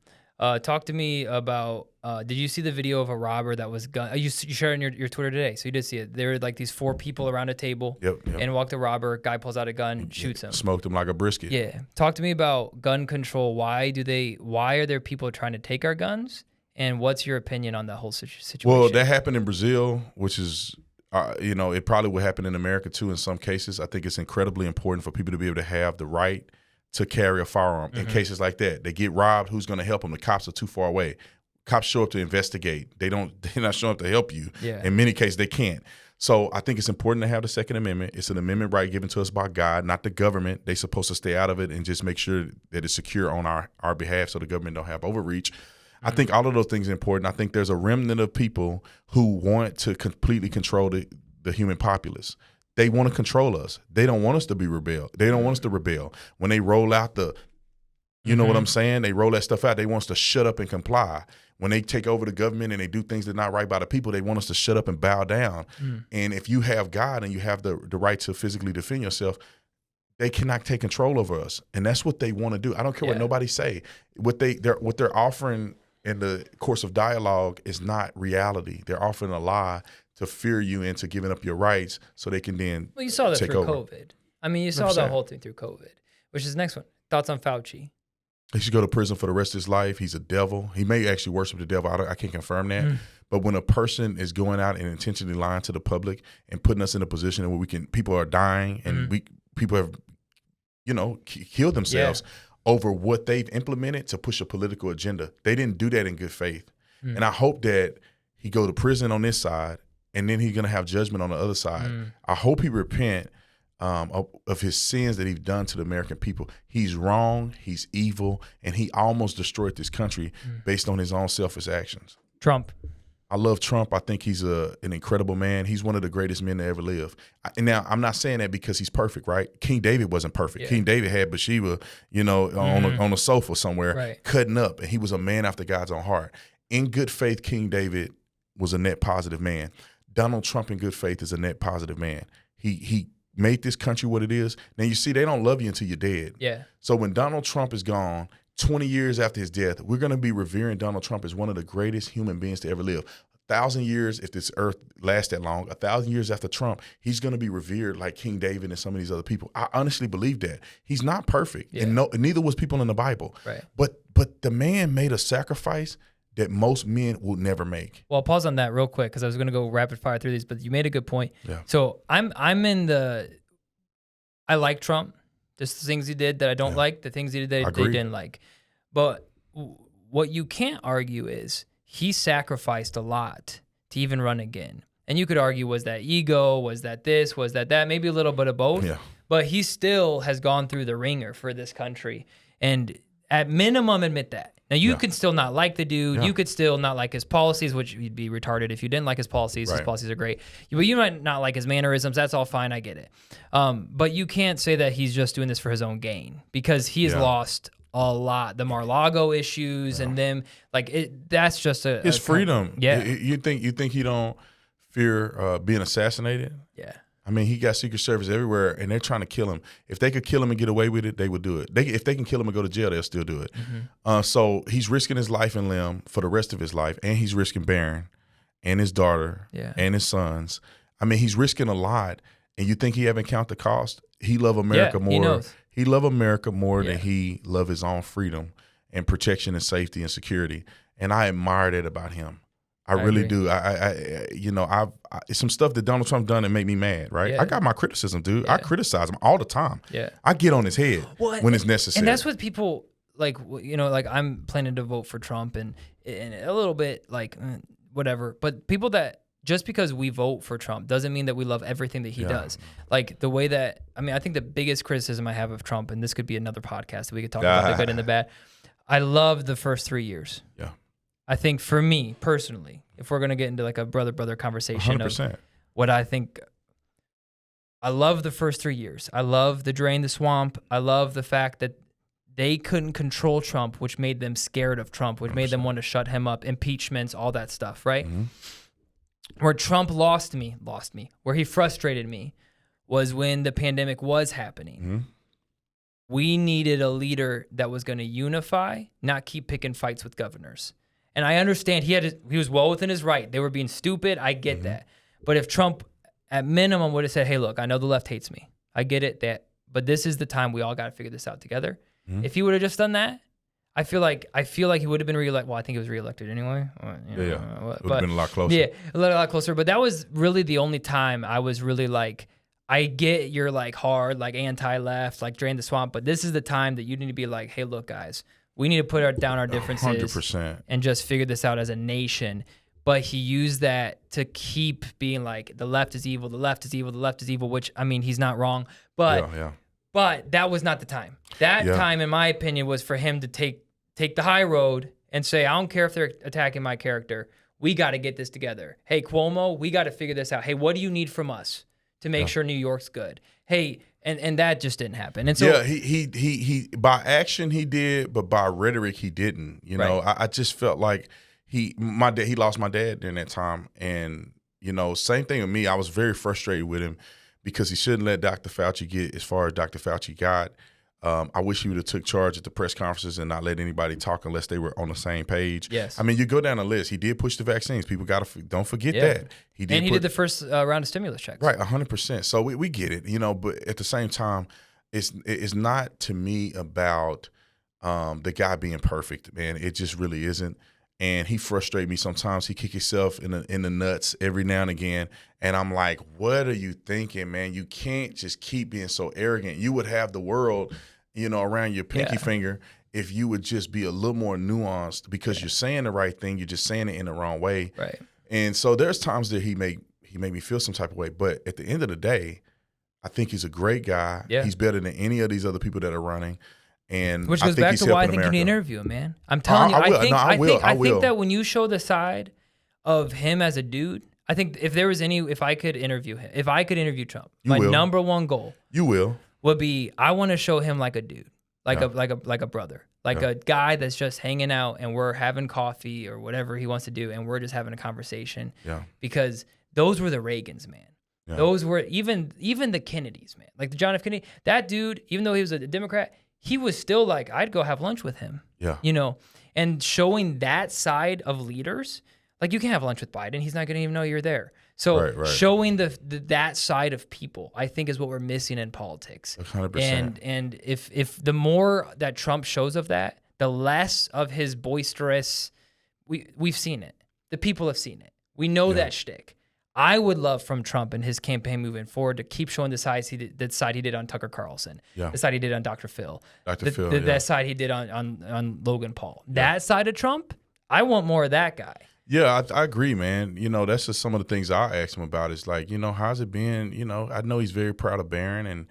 S2: Talk to me about, did you see the video of a robber that was gun? You shared on your Twitter today, so you did see it. There were like these 4 people around a table, and walked a robber, guy pulls out a gun, shoots him.
S1: Smoked him like a brisket.
S2: Yeah. Talk to me about gun control. Why are there people trying to take our guns? And what's your opinion on that whole situation?
S1: Well, that happened in Brazil, which is, it probably would happen in America too in some cases. I think it's incredibly important for people to be able to have the right to carry a firearm in cases like that. They get robbed. Who's going to help them? The cops are too far away. Cops show up to investigate. They're not showing up to help you. Yeah. In many cases, they can't. So I think it's important to have the Second Amendment. It's an amendment right given to us by God, not the government. They're supposed to stay out of it and just make sure that it's secure on our behalf so the government don't have overreach. I think all of those things are important. I think there's a remnant of people who want to completely control the human populace. They want to control us. They don't want us to be rebel. They don't want us to rebel. When they roll out you know what I'm saying? They roll that stuff out. They want us to shut up and comply. When they take over the government and they do things that are not right by the people, they want us to shut up and bow down. And if you have God and you have the right to physically defend yourself, they cannot take control over us. And that's what they want to do. I don't care what nobody say. What they're offering in the course of dialogue is not reality. They're offering a lie to fear you into giving up your rights so they can then
S2: you saw that
S1: take
S2: through
S1: over.
S2: COVID. I mean, you saw
S1: 100%.
S2: the whole thing through COVID, which is the next one. Thoughts on Fauci?
S1: He should go to prison for the rest of his life. He's a devil. He may actually worship the devil. I can't confirm that. But when a person is going out and intentionally lying to the public and putting us in a position where people are dying and people have, killed themselves over what they've implemented to push a political agenda. They didn't do that in good faith. And I hope that he go to prison on this side and then he's going to have judgment on the other side. I hope he repent of his sins that he's done to the American people. He's wrong, he's evil, and he almost destroyed this country based on his own selfish actions.
S2: Trump.
S1: I love Trump. I think he's an incredible man. He's one of the greatest men to ever live. And now, I'm not saying that because he's perfect, right? King David wasn't perfect. King David had Bathsheba, on a sofa somewhere, cutting up, and he was a man after God's own heart. In good faith, King David was a net positive man. Donald Trump in good faith is a net positive man. He made this country what it is. Now, you see, they don't love you until you're dead. Yeah. So when Donald Trump is gone, 20 years after his death, we're going to be revering Donald Trump as one of the greatest human beings to ever live. 1,000 years, if this earth lasts that long, 1,000 years after Trump, he's going to be revered like King David and some of these other people. I honestly believe that. He's not perfect, and neither was people in the Bible. Right. But the man made a sacrifice that most men will never make.
S2: Well, I'll pause on that real quick because I was going to go rapid fire through these, but you made a good point. Yeah. So I like Trump. There's the things he did that I don't like, the things he did that they didn't like. But what you can't argue is he sacrificed a lot to even run again. And you could argue, was that ego? Was that this? Was that that? Maybe a little bit of both. Yeah. But he still has gone through the ringer for this country. And At minimum, admit that. Now, you could still not like the dude.
S1: Yeah.
S2: You could still not like his policies, which you'd be retarded if you didn't like his policies. His policies are great. But you might not like his mannerisms. That's all fine. I get it. But you can't say that he's just doing this for his own gain, because he has lost a lot. The Mar-a-Lago issues and them, that's just
S1: his freedom.
S2: Yeah.
S1: You think he don't fear being assassinated?
S2: Yeah.
S1: I mean, he got Secret Service everywhere, and they're trying to kill him. If they could kill him and get away with it, they would do it. If they can kill him and go to jail, they'll still do it. So he's risking his life and limb for the rest of his life, and he's risking Barron and his daughter and his sons. I mean, he's risking a lot, and you think he haven't counted the cost? He love America more.
S2: He knows.
S1: He love America more than he love his own freedom and protection and safety and security. And I admire that about him. I really do. I've some stuff that Donald Trump done that made me mad, right?
S2: Yeah.
S1: I got my criticism, dude. I criticize him all the time.
S2: Yeah.
S1: I get on his head when it's necessary.
S2: And that's what people, I'm planning to vote for Trump and a little bit, whatever. But people that, just because we vote for Trump doesn't mean that we love everything that he does. Like the way that, I think the biggest criticism I have of Trump, and this could be another podcast that we could talk about the good and the bad. I love the first 3 years.
S1: Yeah.
S2: I think for me personally, if we're going to get into like a brother-brother conversation
S1: 100%.
S2: of what I think, I love the first 3 years. I love the drain the swamp. I love the fact that they couldn't control Trump, which made them scared of Trump, which 100%. Made them want to shut him up, impeachments, all that stuff, right? Mm-hmm. Where Trump lost me, where he frustrated me was when the pandemic was happening. Mm-hmm. We needed a leader that was going to unify, not keep picking fights with governors. And I understand he was well within his right. They were being stupid. I get that. But if Trump, at minimum, would have said, hey, look, I know the left hates me. I get it, but this is the time we all got to figure this out together. Mm-hmm. If he would have just done that, I feel like he would have been reelected. Well, I think he was reelected anyway.
S1: It would have been a lot closer.
S2: Yeah, a lot closer. But that was really the only time I was really like, I get you're like hard, like anti-left, like drain the swamp, but this is the time that you need to be like, hey, look, guys, we need to put down our differences
S1: 100%.
S2: And just figure this out as a nation. But he used that to keep being like, the left is evil, the left is evil, the left is evil, which, he's not wrong. But but that was not the time. That time, in my opinion, was for him to take the high road and say, I don't care if they're attacking my character. We got to get this together. Hey, Cuomo, we got to figure this out. Hey, what do you need from us to make sure New York's good? Hey, and that just didn't happen. And so
S1: he by action he did, but by rhetoric he didn't. You know, I just felt like he lost my dad during that time, and same thing with me. I was very frustrated with him because he shouldn't let Dr. Fauci get as far as Dr. Fauci got. I wish he would have took charge at the press conferences and not let anybody talk unless they were on the same page.
S2: Yes.
S1: You go down the list. He did push the vaccines. People don't forget that. He did
S2: the first round of stimulus checks.
S1: Right, 100%. So we get it, but at the same time, it's not to me about the guy being perfect, man. It just really isn't. And he frustrates me sometimes. He kick himself in the nuts every now and again. And I'm like, what are you thinking, man? You can't just keep being so arrogant. You would have the world, around your pinky finger if you would just be a little more nuanced, because you're saying the right thing. You're just saying it in the wrong way.
S2: Right.
S1: And so there's times that he made me feel some type of way. But at the end of the day, I think he's a great guy. Yeah. He's better than any of these other people that are running. And
S2: which goes back to why I think you need to interview him, man. I'm telling you, I think that when you show the side of him as a dude, I think if I could interview him, if I could interview Trump, number one goal would be, I want to show him like a dude, like a brother, like a guy that's just hanging out and we're having coffee or whatever he wants to do, and we're just having a conversation. Yeah. Because those were the Reagans, man. Yeah. Those were even the Kennedys, man. Like the John F. Kennedy, that dude, even though he was a Democrat, he was still like, I'd go have lunch with him. Yeah. And showing that side of leaders, like you can have lunch with Biden, he's not going to even know you're there. So showing that side of people, I think, is what we're missing in politics.
S1: 100%.
S2: And if the more that Trump shows of that, the less of his boisterous, we've seen it. The people have seen it. We know that shtick. I would love from Trump and his campaign moving forward to keep showing the side he did on Tucker Carlson, the side he did on Dr. Phil, that side he did on Logan Paul. That side of Trump, I want more of that guy.
S1: Yeah, I agree, man. That's just some of the things I ask him about. Is like, how's it been? I know he's very proud of Barron and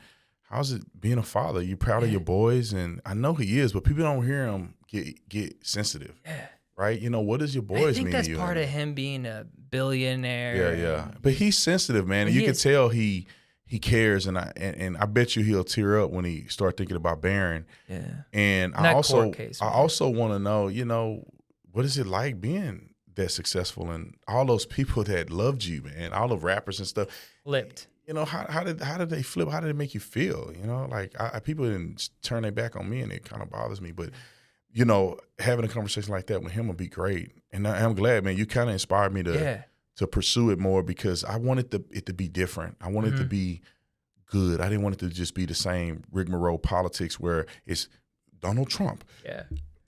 S1: how's it being a father? You proud of your boys? And I know he is, but people don't hear him get sensitive.
S2: Yeah.
S1: Right? You know, what does your boys mean to you?
S2: I think that's part of him being a billionaire.
S1: Yeah. But he's sensitive, man. And you can tell he cares, and I bet you he'll tear up when he start thinking about Barron.
S2: Yeah.
S1: And I also want to know, you know, what is it like being that successful and all those people that loved you, man, all the rappers and stuff.
S2: Flipped.
S1: You know, how did they flip? How did it make you feel? You know, like people didn't turn their back on me, and it kind of bothers me. But, you know, having a conversation like that with him would be great. And I'm glad, man, you kind of inspired me to pursue it more, because I wanted it to be different. I wanted it to be good. I didn't want it to just be the same rigmarole politics where it's Donald Trump.
S2: Yeah.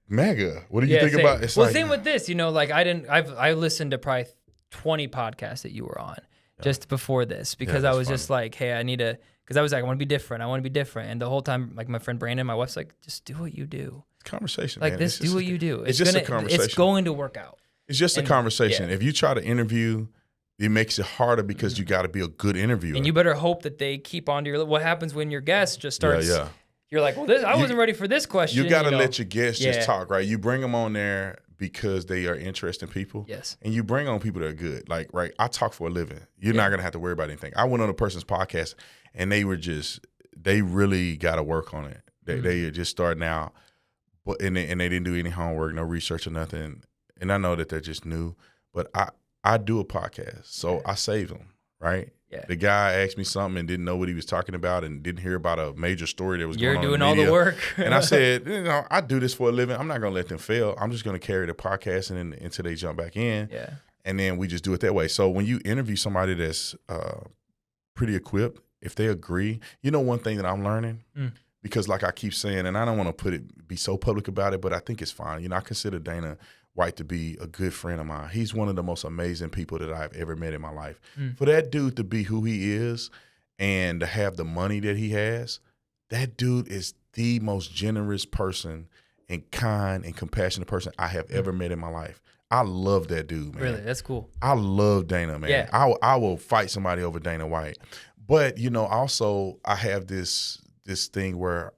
S1: MAGA. What do you think about it?
S2: Well, same with this, you know, like I listened to probably 20 podcasts that you were on just before this, because I was just like, hey, because I was like, I want to be different. And the whole time, like my friend Brandon, my wife's like, just do what you do.
S1: Conversation,
S2: like
S1: man.
S2: this, do what you do.
S1: It's just a conversation.
S2: It's going to work out.
S1: It's just a conversation. If you try to interview, it makes it harder because you got to be a good interviewer.
S2: And you better hope that they keep on to your. What happens when your guest just starts? You're like, well, I wasn't ready for this question.
S1: You got to let your guests just talk, right? You bring them on there because they are interesting people.
S2: Yes.
S1: And you bring on people that are good. Like, right, I talk for a living. You're not going to have to worry about anything. I went on a person's podcast, and they really got to work on it. They are just starting out, and they didn't do any homework, no research or nothing. And I know that they're just new, but I do a podcast, so I save them, right? Yeah. The guy asked me something and didn't know what he was talking about and didn't hear about a major story that was going on.
S2: You're doing
S1: in the media.
S2: all the work.
S1: And I said, you know, I do this for a living. I'm not going to let them fail. I'm just going to carry the podcast until they jump back in.
S2: Yeah.
S1: And then we just do it that way. So when you interview somebody that's pretty equipped, if they agree, you know, one thing that I'm learning, because like I keep saying, and I don't want to be so public about it, but I think it's fine. You know, I consider Dana White to be a good friend of mine. He's one of the most amazing people that I've ever met in my life. For that dude to be who he is and to have the money that he has, that dude is the most generous person and kind and compassionate person I have ever met in my life. I love that dude, man.
S2: Really? That's cool.
S1: I love Dana, man.
S2: Yeah.
S1: I will fight somebody over Dana White. But, you know, also I have this thing where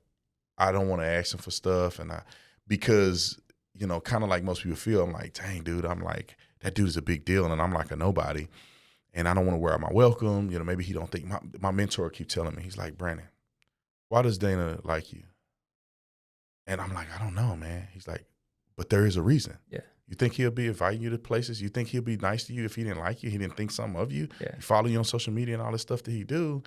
S1: I don't want to ask him for stuff, because you know, kind of like most people feel, I'm like, dang, dude, I'm like, that dude is a big deal, and I'm like a nobody, and I don't want to wear out my welcome. You know, maybe he don't think, my mentor keep telling me, he's like, Brandon, why does Dana like you? And I'm like, I don't know, man. He's like, but there is a reason. Yeah. You think he'll be inviting you to places? You think he'll be nice to you if he didn't like you? He didn't think something of you? Yeah. He follow you on social media and all this stuff that he do.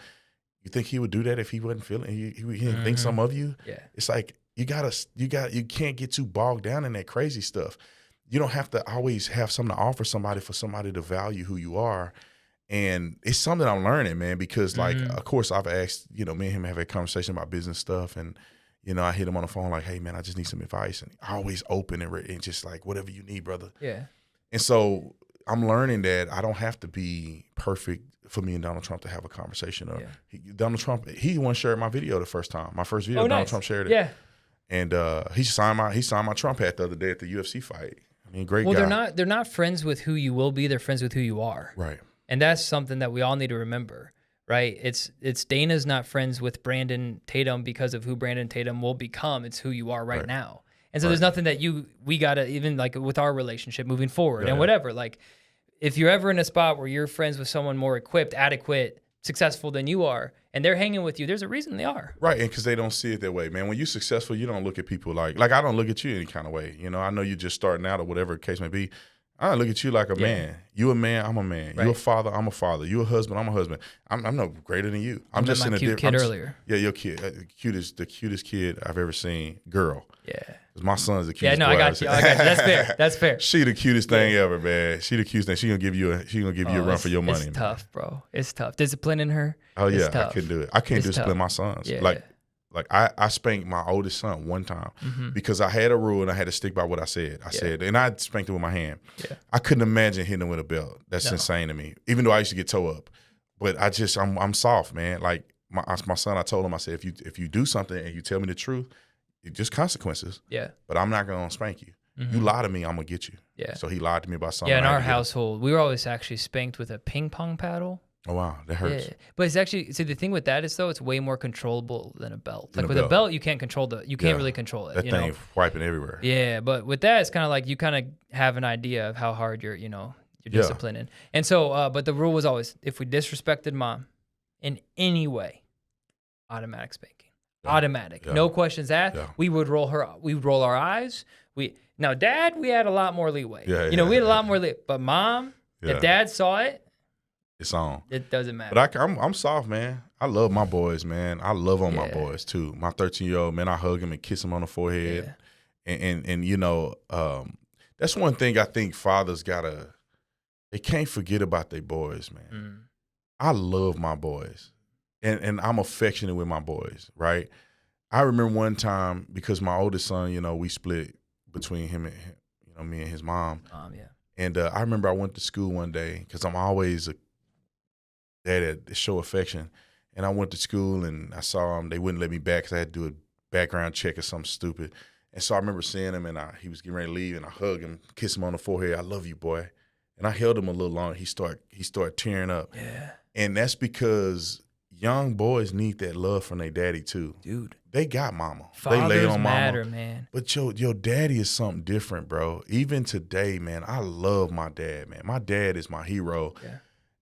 S1: You think he would do that if he wasn't feeling, he didn't think something of you? Yeah. It's like, you can't get too bogged down in that crazy stuff. You don't have to always have something to offer somebody for somebody to value who you are. And it's something I'm learning, man, because like, of course I've asked, you know, me and him have a conversation about business stuff, and, you know, I hit him on the phone like, hey man, I just need some advice. And I always open and just like, whatever you need, brother. Yeah. And so I'm learning that I don't have to be perfect for me and Donald Trump to have a conversation. Donald Trump, he one shared my video the first time. My first video, Donald Trump shared it. Yeah. And he signed my Trump hat the other day at the UFC fight. I mean, great guy.
S2: Well, they're not friends with who you will be. They're friends with who you are. Right. And that's something that we all need to remember, right? It's Dana's not friends with Brandon Tatum because of who Brandon Tatum will become. It's who you are right now. And so there's nothing that we got to, even like with our relationship moving forward and whatever, like if you're ever in a spot where you're friends with someone more equipped, adequate, successful than you are, and they're hanging with you, there's a reason they are.
S1: Right, and because they don't see it that way, man. When you're successful, you don't look at people like I don't look at you any kind of way. You know, I know you're just starting out or whatever the case may be. I don't look at you like a man. You a man, I'm a man. Right. You a father, I'm a father. You a husband, I'm a husband. I'm no greater than you. I'm just in a different.
S2: Kid earlier.
S1: Yeah, your kid, the cutest kid I've ever seen. Girl. Yeah. My son's the cutest.
S2: Yeah, no, I got you. That's fair. That's fair.
S1: She the cutest thing ever, man. She the cutest thing. She gonna give you a run for your money.
S2: It's tough, bro. It's tough. Discipline in her.
S1: Oh yeah, I couldn't do it. I can't discipline my sons. Yeah, like I spanked my oldest son one time because I had a rule and I had to stick by what I said. I said, and I spanked him with my hand. Yeah. I couldn't imagine hitting him with a belt. That's insane to me. Even though I used to get toe up, but I'm soft, man. Like my son, I told him, I said, if you do something and you tell me the truth, it's just consequences. Yeah. But I'm not gonna spank you. You lie to me, I'm gonna get you. Yeah. So he lied to me about something.
S2: Yeah, in our household, we were always actually spanked with a ping pong paddle.
S1: Oh, wow. That hurts.
S2: Yeah. But it's actually, see, the thing with that is, though, it's way more controllable than a belt. Like, with a
S1: belt.
S2: belt, you can't control you can't really control it.
S1: That
S2: you
S1: thing
S2: know?
S1: wiping everywhere.
S2: Yeah, but with that, it's kind of like you kind of have an idea of how hard you're disciplining. And so, but the rule was always, if we disrespected mom in any way, automatic spanking. Automatic. No questions asked. We would roll our eyes. Now, dad, we had a lot more leeway. We had a lot more leeway. But mom, if dad saw it,
S1: it's on.
S2: It doesn't matter.
S1: But I'm soft, man. I love my boys, man. I love on my boys too. My 13-year-old, man, I hug him and kiss him on the forehead. And that's one thing I think fathers they can't forget about their boys, man. I love my boys. And I'm affectionate with my boys, right? I remember one time, because my oldest son, we split between him and me and his mom. And I remember I went to school one day, because I'm always a dad that show affection. And I went to school and I saw him. They wouldn't let me back because I had to do a background check or something stupid. And so I remember seeing him, and he was getting ready to leave, and I hugged him, kissed him on the forehead. I love you, boy. And I held him a little longer. He started tearing up. Yeah. And that's because young boys need that love from their daddy too. Dude. They got mama.
S2: Fathers
S1: they lay on
S2: matter,
S1: mama.
S2: Man.
S1: But your daddy is something different, bro. Even today, man, I love my dad, man. My dad is my hero. Yeah.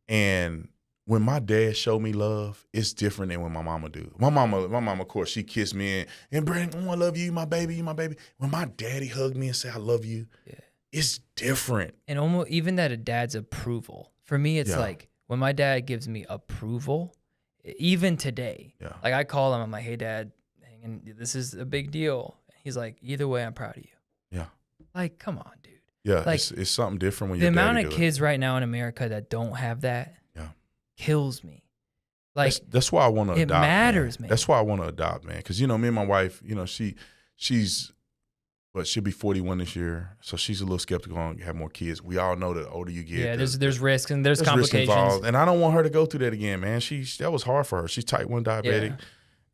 S1: And when my dad showed me love, it's different than when my mama do. My mama, of course, she kissed me and Brandon, I love you, my baby, you my baby. When my daddy hugged me and said, I love you, it's different.
S2: And almost even that a dad's approval. For me, it's like when my dad gives me approval, even today, like I call him, I'm like, hey, Dad, this is a big deal. He's like, either way, I'm proud of you. Yeah. Like, come on, dude.
S1: Yeah, like, it's something different when
S2: the
S1: your daddy
S2: amount of kids right now in America that don't have that kills me. Like
S1: that's why I want to adopt.
S2: It matters, man.
S1: That's why I want to adopt, man. Because me and my wife, she's she'll be 41 this year, so she's a little skeptical on have more kids. We all know that the older you get,
S2: there's risks and there's complications
S1: involved, and I don't want her to go through that again, man. That was hard for her. She's type 1 diabetic.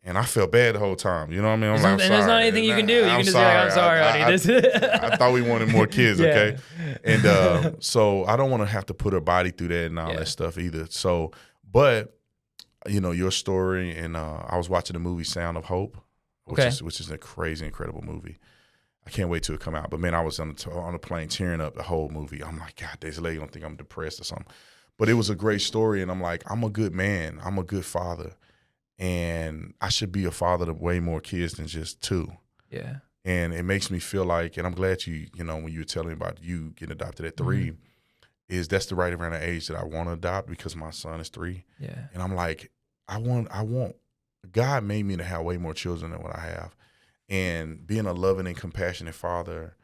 S1: And I felt bad the whole time. You know what I mean? I'm like,
S2: there's not anything you can do. You can just be like, I'm sorry, honey.
S1: I thought we wanted more kids, okay? And so I don't want to have to put her body through that and all that stuff either. So, but, your story, and I was watching the movie Sound of Hope, which is a crazy, incredible movie. I can't wait till it come out. But, man, I was on the plane tearing up the whole movie. I'm like, God, this lady don't think I'm depressed or something. But it was a great story, and I'm like, I'm a good man. I'm a good father. And I should be a father to way more kids than just 2. Yeah. And it makes me feel like, and I'm glad when you were telling me about you getting adopted at 3, is that's the right around the age that I want to adopt, because my son is 3. Yeah. And I'm like, I want, God made me to have way more children than what I have. And being a loving and compassionate father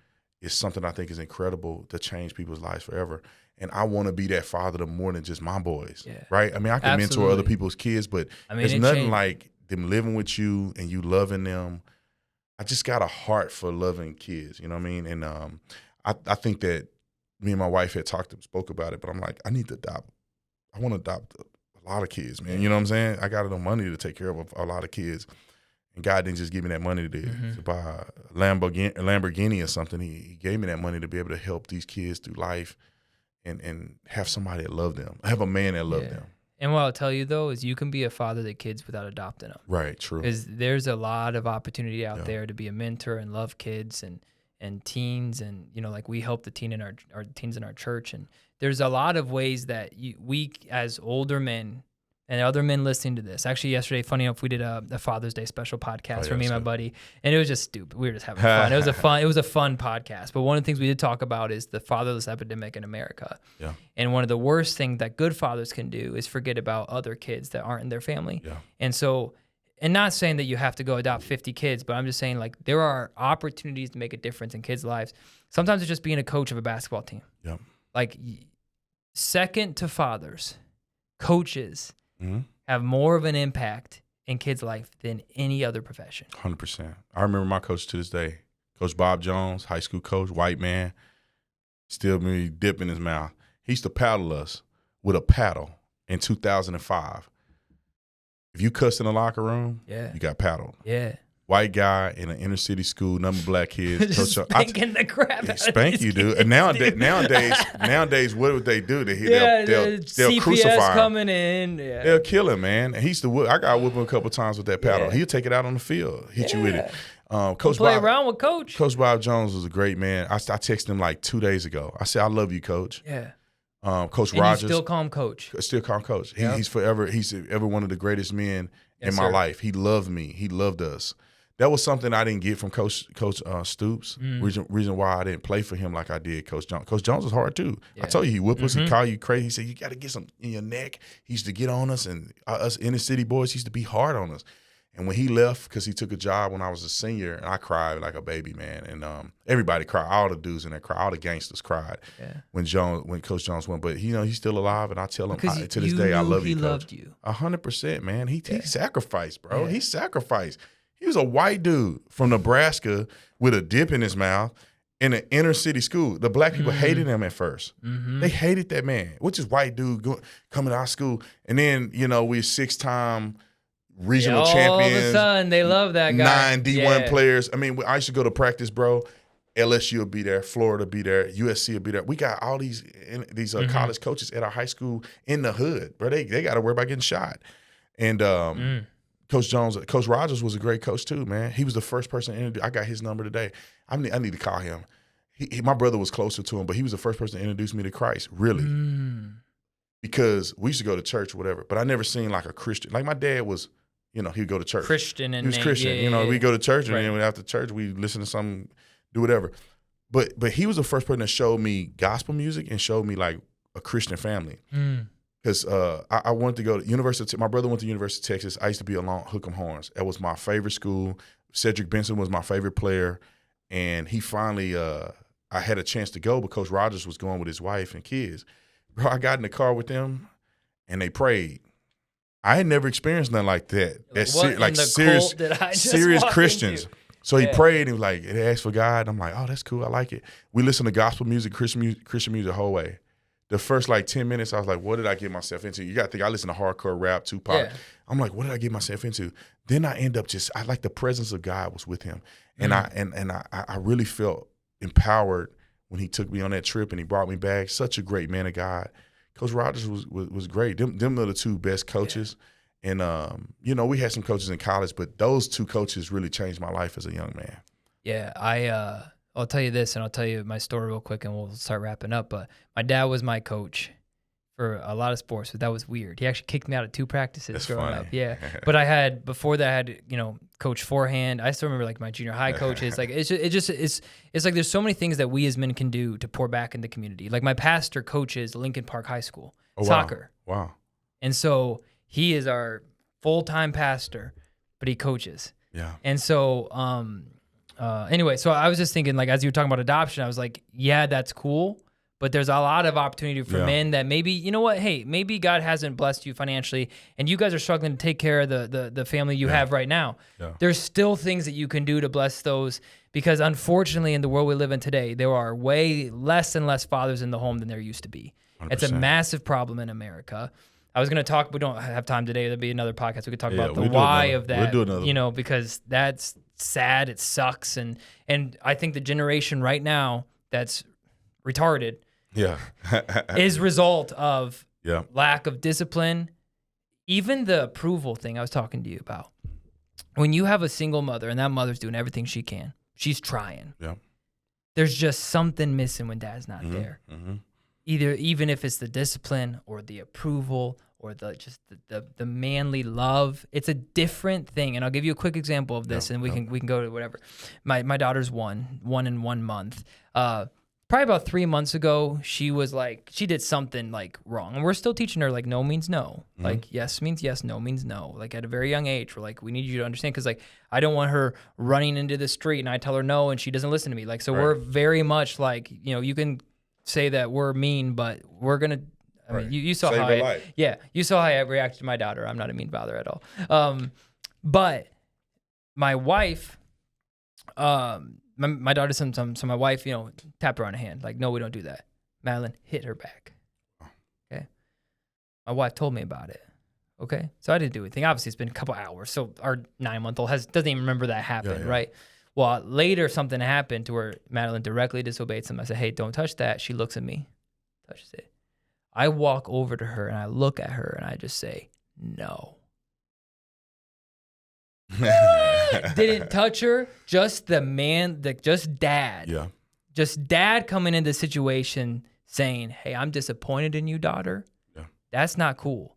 S1: is something I think is incredible to change people's lives forever. And I want to be that father to more than just my boys, right? I mean, I can mentor other people's kids, but there's nothing like them living with you and you loving them. I just got a heart for loving kids, you know what I mean? And I think that me and my wife had spoke about it, but I'm like, I need to adopt. I want to adopt a lot of kids, man. You know what I'm saying? I got enough money to take care of a lot of kids. And God didn't just give me that money to buy a Lamborghini or something. He gave me that money to be able to help these kids through life. And have somebody that love them. Have a man that love them.
S2: And what I'll tell you, though, is you can be a father to kids without adopting them.
S1: Right, true.
S2: Because there's a lot of opportunity out there to be a mentor and love kids and teens. And, like we help the teens in our church. And there's a lot of ways that we, as older men, and other men listening to this. Actually, yesterday, funny enough, we did a Father's Day special podcast for me and my buddy, and it was just stupid. We were just having fun. It was a fun podcast. But one of the things we did talk about is the fatherless epidemic in America. Yeah. And one of the worst things that good fathers can do is forget about other kids that aren't in their family. Yeah. And so, and not saying that you have to go adopt 50 kids, but I'm just saying, like, there are opportunities to make a difference in kids' lives. Sometimes it's just being a coach of a basketball team. Yeah. Like, second to fathers, coaches have more of an impact in kids' life than any other profession.
S1: 100%. I remember my coach to this day, Coach Bob Jones, high school coach, white man, still me dip in his mouth. He used to paddle us with a paddle in 2005. If you cussed in the locker room, you got paddled. Yeah. white guy in an inner city school, number of black kids.
S2: Just spanking the crap out
S1: spank
S2: of
S1: you,
S2: these
S1: dude. And nowadays, what would they do? They'll
S2: CPS
S1: crucify him.
S2: coming in. Yeah.
S1: They'll kill him, man. And I got whipped him a couple times with that paddle.
S2: Yeah.
S1: He'll take it out on the field, hit you with it.
S2: Coach play around with Coach.
S1: Coach Bob Jones was a great man. I texted him like 2 days ago. I said, "I love you, Coach."
S2: Yeah.
S1: Coach
S2: and
S1: Rogers.
S2: You still call him Coach.
S1: Still call him Coach.
S2: Yep.
S1: He's ever one of the greatest men in my life. He loved me. He loved us. That was something I didn't get from Coach Stoops. Reason why I didn't play for him like I did Coach Jones. Coach Jones was hard too. Yeah. I told you, he whipped us. He called you crazy. He said, you got to get some in your neck. He used to get on us, and us inner city boys used to be hard on us. And when he left, because he took a job when I was a senior, and I cried like a baby, man. And everybody cried. All the dudes in there cried. All the gangsters cried when Coach Jones went. But he's still alive, and I tell him to this day, I love you, Coach. He loved you. 100%, man. He sacrificed, bro. Yeah. He sacrificed. He was a white dude from Nebraska with a dip in his mouth in an inner city school. The black people hated him at first. They hated that man. What's this white dude coming to our school? And then, we're 6-time regional champions.
S2: All of a sudden, they love that guy.
S1: 9 D1 players. I mean, I used to go to practice, bro. LSU will be there. Florida will be there. USC will be there. We got all these college coaches at our high school in the hood, bro. They got to worry about getting shot. And Coach Rogers was a great coach too, man. He was the first person to introduce. I got his number today. I need to call him. My brother was closer to him, but he was the first person to introduce me to Christ, really. Because we used to go to church or whatever, but I never seen like a Christian. Like my dad was, he would go to church.
S2: Christian.
S1: He was Christian. We go to church, and then after church, we listen to something, do whatever. But he was the first person that showed me gospel music and showed me like a Christian family. Because I wanted to go to University. My brother went to University of Texas. I used to be along Hook'em Horns. That was my favorite school. Cedric Benson was my favorite player, and he finally, I had a chance to go, but Coach Rogers was going with his wife and kids. Bro, I got in the car with them, and they prayed. I had never experienced nothing like that. Serious Christians.
S2: Into?
S1: So he prayed and he asked for God. I'm like, oh, that's cool. I like it. We listened to gospel music, Christian music the whole way. The first 10 minutes, I was like, what did I get myself into? You got to think, I listen to hardcore rap, Tupac. Yeah. I'm like, what did I get myself into? Then I end up I like the presence of God was with him. And I really felt empowered when he took me on that trip and he brought me back. Such a great man of God. Coach Rogers was great. Them are the two best coaches. And, we had some coaches in college, but those two coaches really changed my life as a young man.
S2: Yeah, I'll tell you this, and I'll tell you my story real quick, and we'll start wrapping up. But my dad was my coach for a lot of sports, but that was weird. He actually kicked me out of 2 practices growing up. Yeah, but before that, I had coach forehand. I still remember my junior high coaches. It's like there's so many things that we as men can do to pour back in the community. Like my pastor coaches Lincoln Park High School soccer.
S1: Wow.
S2: And so he is our full-time pastor, but he coaches.
S1: Yeah.
S2: And so anyway, so I was just thinking, as you were talking about adoption, I was like, yeah, that's cool, but there's a lot of opportunity for men that maybe, maybe God hasn't blessed you financially, and you guys are struggling to take care of the family you have right now. Yeah. There's still things that you can do to bless those, because unfortunately in the world we live in today, there are way less and less fathers in the home than there used to be. 100%. It's a massive problem in America. I was going to talk, we don't have time today. There'll be another podcast. We could talk about the why of that,
S1: we'll do another.
S2: Because that's sad. It sucks. And I think the generation right now that's retarded is result of lack of discipline. Even the approval thing I was talking to you about. When you have a single mother and that mother's doing everything she can, she's trying. Yeah. There's just something missing when dad's not there. Mm-hmm. Even if it's the discipline or the approval or the manly love, it's a different thing. And I'll give you a quick example of this, and we can go to whatever. My daughter's one in 1 month. Probably about 3 months ago, she did something wrong, and we're still teaching her no means no, yes means yes, no means no. At a very young age, we're we need you to understand, because I don't want her running into the street and I tell her no and she doesn't listen to me. So we're very much you can say that we're mean, but we're gonna. I mean, you saw how you saw how I reacted to my daughter. I'm not a mean father at all. But my wife, my daughter, so my wife, tap her on the hand, no, we don't do that. Madeline hit her back. Okay, my wife told me about it. Okay. So I didn't do anything. Obviously, it's been a couple hours. So our 9-month-old doesn't even remember that happened, right? Well, later something happened to where Madeline directly disobeyed something. I said, hey, don't touch that. She looks at me, touches it. I walk over to her and I look at her and I just say, no. Didn't touch her. Just the man, just dad.
S1: Yeah.
S2: Just dad coming into the situation saying, hey, I'm disappointed in you, daughter.
S1: Yeah.
S2: That's not cool.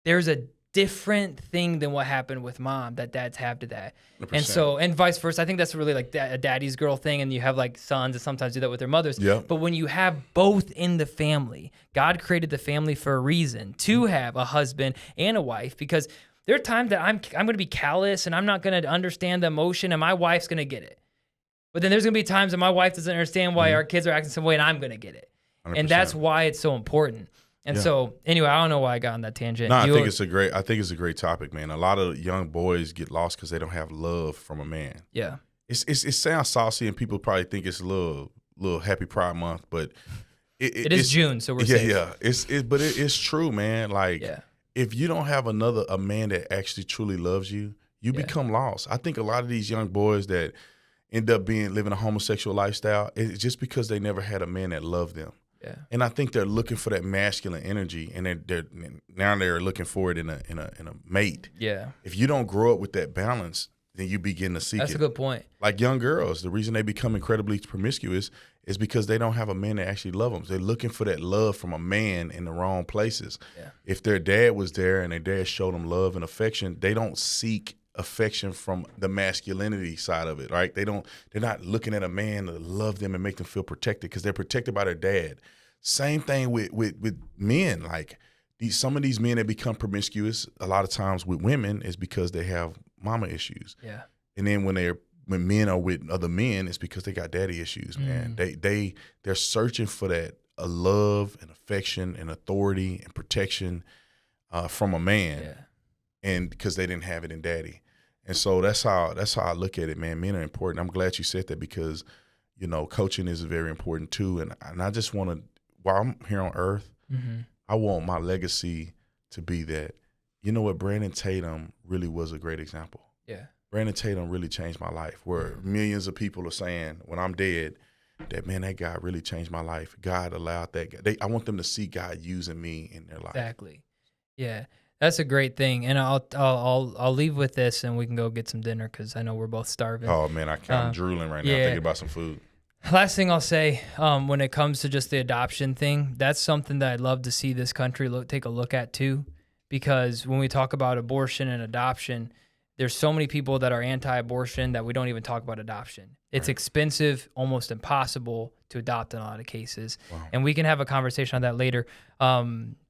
S2: There's a different thing than what happened with mom that dads have to that. 100%. And vice versa. I think that's really like a daddy's girl thing. And you have like sons that sometimes do that with their mothers.
S1: Yeah.
S2: But when you have both in the family, God created the family for a reason to have a husband and a wife, because there are times that I'm going to be callous and I'm not going to understand the emotion and my wife's going to get it. But then there's going to be times that my wife doesn't understand why our kids are acting some way and I'm going to get it. 100%. And that's why it's so important. And so, anyway, I don't know why I got on that tangent.
S1: No, I think it's a great topic, man. A lot of young boys get lost because they don't have love from a man.
S2: Yeah,
S1: it sounds saucy, and people probably think it's a little Happy Pride Month, but
S2: it is June, so we're safe.
S1: Yeah. It's true, man. Like, if you don't have a man that actually truly loves you, you become lost. I think a lot of these young boys that end up living a homosexual lifestyle, it's just because they never had a man that loved them. Yeah. And I think they're looking for that masculine energy, and they're looking for it in a mate.
S2: Yeah.
S1: If you don't grow up with that balance, then you begin to seek it.
S2: That's a good point.
S1: Like young girls, the reason they become incredibly promiscuous is because they don't have a man that actually love them. They're looking for that love from a man in the wrong places. Yeah. If their dad was there and their dad showed them love and affection, they don't seek affection from the masculinity side of it, right? They're not looking at a man to love them and make them feel protected because they're protected by their dad. Same thing with men. Like some of these men that become promiscuous a lot of times with women is because they have mama issues. Yeah. And then when men are with other men, it's because they got daddy issues, man. They're searching for that love and affection and authority and protection from a man. Yeah. And because they didn't have it in daddy. And so that's how I look at it, man. Men are important. I'm glad you said that because, coaching is very important too. And I just want to, while I'm here on earth, I want my legacy to be that, you know what, Brandon Tatum really was a great example. Yeah. Brandon Tatum really changed my life, where millions of people are saying when I'm dead that, man, that guy really changed my life. God allowed that guy. I want them to see God using me in their life.
S2: Exactly. Yeah. That's a great thing, and I'll leave with this, and we can go get some dinner because I know we're both starving.
S1: Oh man, I'm drooling right now thinking about some food.
S2: Last thing I'll say, when it comes to just the adoption thing, that's something that I'd love to see this country take a look at too, because when we talk about abortion and adoption, there's so many people that are anti-abortion that we don't even talk about adoption. It's expensive, almost impossible to adopt in a lot of cases. Wow. And we can have a conversation on that later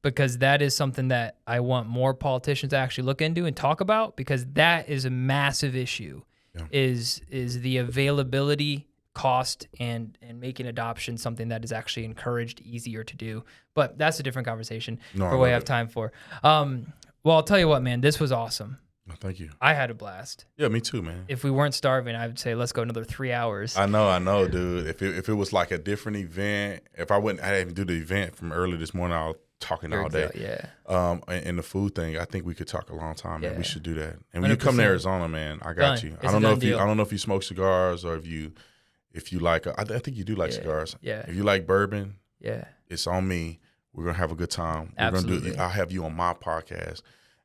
S2: because that is something that I want more politicians to actually look into and talk about, because that is a massive issue, is the availability, cost, and making adoption something that is actually encouraged, easier to do. But that's a different conversation for what we have time for. Well, I'll tell you what, man, this was awesome.
S1: Thank you.
S2: I had a blast.
S1: Yeah, me too, man.
S2: If we weren't starving, I would say let's go another 3 hours.
S1: I know, dude. If it was like a different event, if I didn't even do the event from early this morning, I was talking all day. Yeah. And the food thing, I think we could talk a long time, man. We should do that. And when 100%. You come to Arizona, man, I got you. I don't know if you smoke cigars or if you like. I think you do like cigars. Yeah. If you like bourbon, it's on me. We're gonna have a good time.
S2: Absolutely.
S1: I'll have you on my podcast.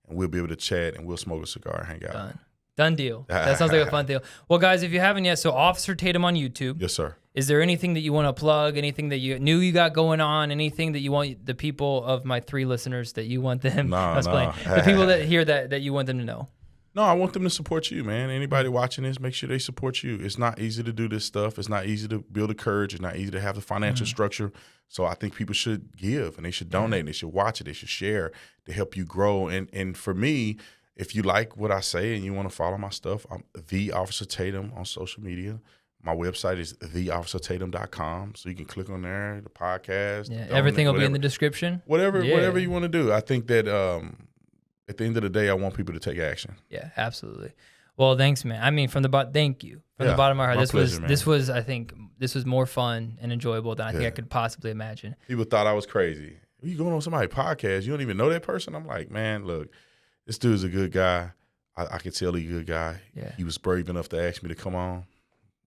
S1: And we'll be able to chat and we'll smoke a cigar and hang out.
S2: Done deal. That sounds like a fun deal. Well, guys, if you haven't yet, so Officer Tatum on YouTube.
S1: Yes, sir.
S2: Is there anything that you want to plug, anything that you knew you got going on, anything that you want the people of my 3 listeners that you want them, the people that hear that you want them to know?
S1: No, I want them to support you, man. Anybody watching this, make sure they support you. It's not easy to do this stuff. It's not easy to build the courage. It's not easy to have the financial structure. So I think people should give and they should donate. They should watch it. They should share to help you grow. And for me, if you like what I say and you want to follow my stuff, I'm The Officer Tatum on social media. My website is theofficertatum.com. So you can click on there, the podcast.
S2: Yeah, everything will be in the description.
S1: Whatever you want to do. I think that at the end of the day, I want people to take action.
S2: Yeah, absolutely. Well, thanks, man. I mean, thank you from the bottom of my heart. This was, I think, more fun and enjoyable than I think I could possibly imagine.
S1: People thought I was crazy. You going on somebody's podcast, you don't even know that person? I'm like, man, look, this dude's a good guy. I could tell he's a good guy.
S2: Yeah.
S1: He was brave enough to ask me to come on.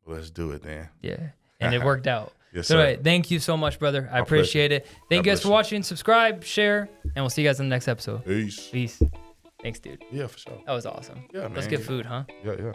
S1: Let's do it, then.
S2: Yeah. And it worked out.
S1: Yes,
S2: so
S1: sir.
S2: Anyway, thank you so much, brother. I appreciate it. Thank you guys for watching. Subscribe, share, and we'll see you guys in the next episode.
S1: Peace.
S2: Peace. Thanks, dude.
S1: Yeah, for sure.
S2: That was awesome.
S1: Yeah, man.
S2: Let's get food, huh?
S1: Yeah.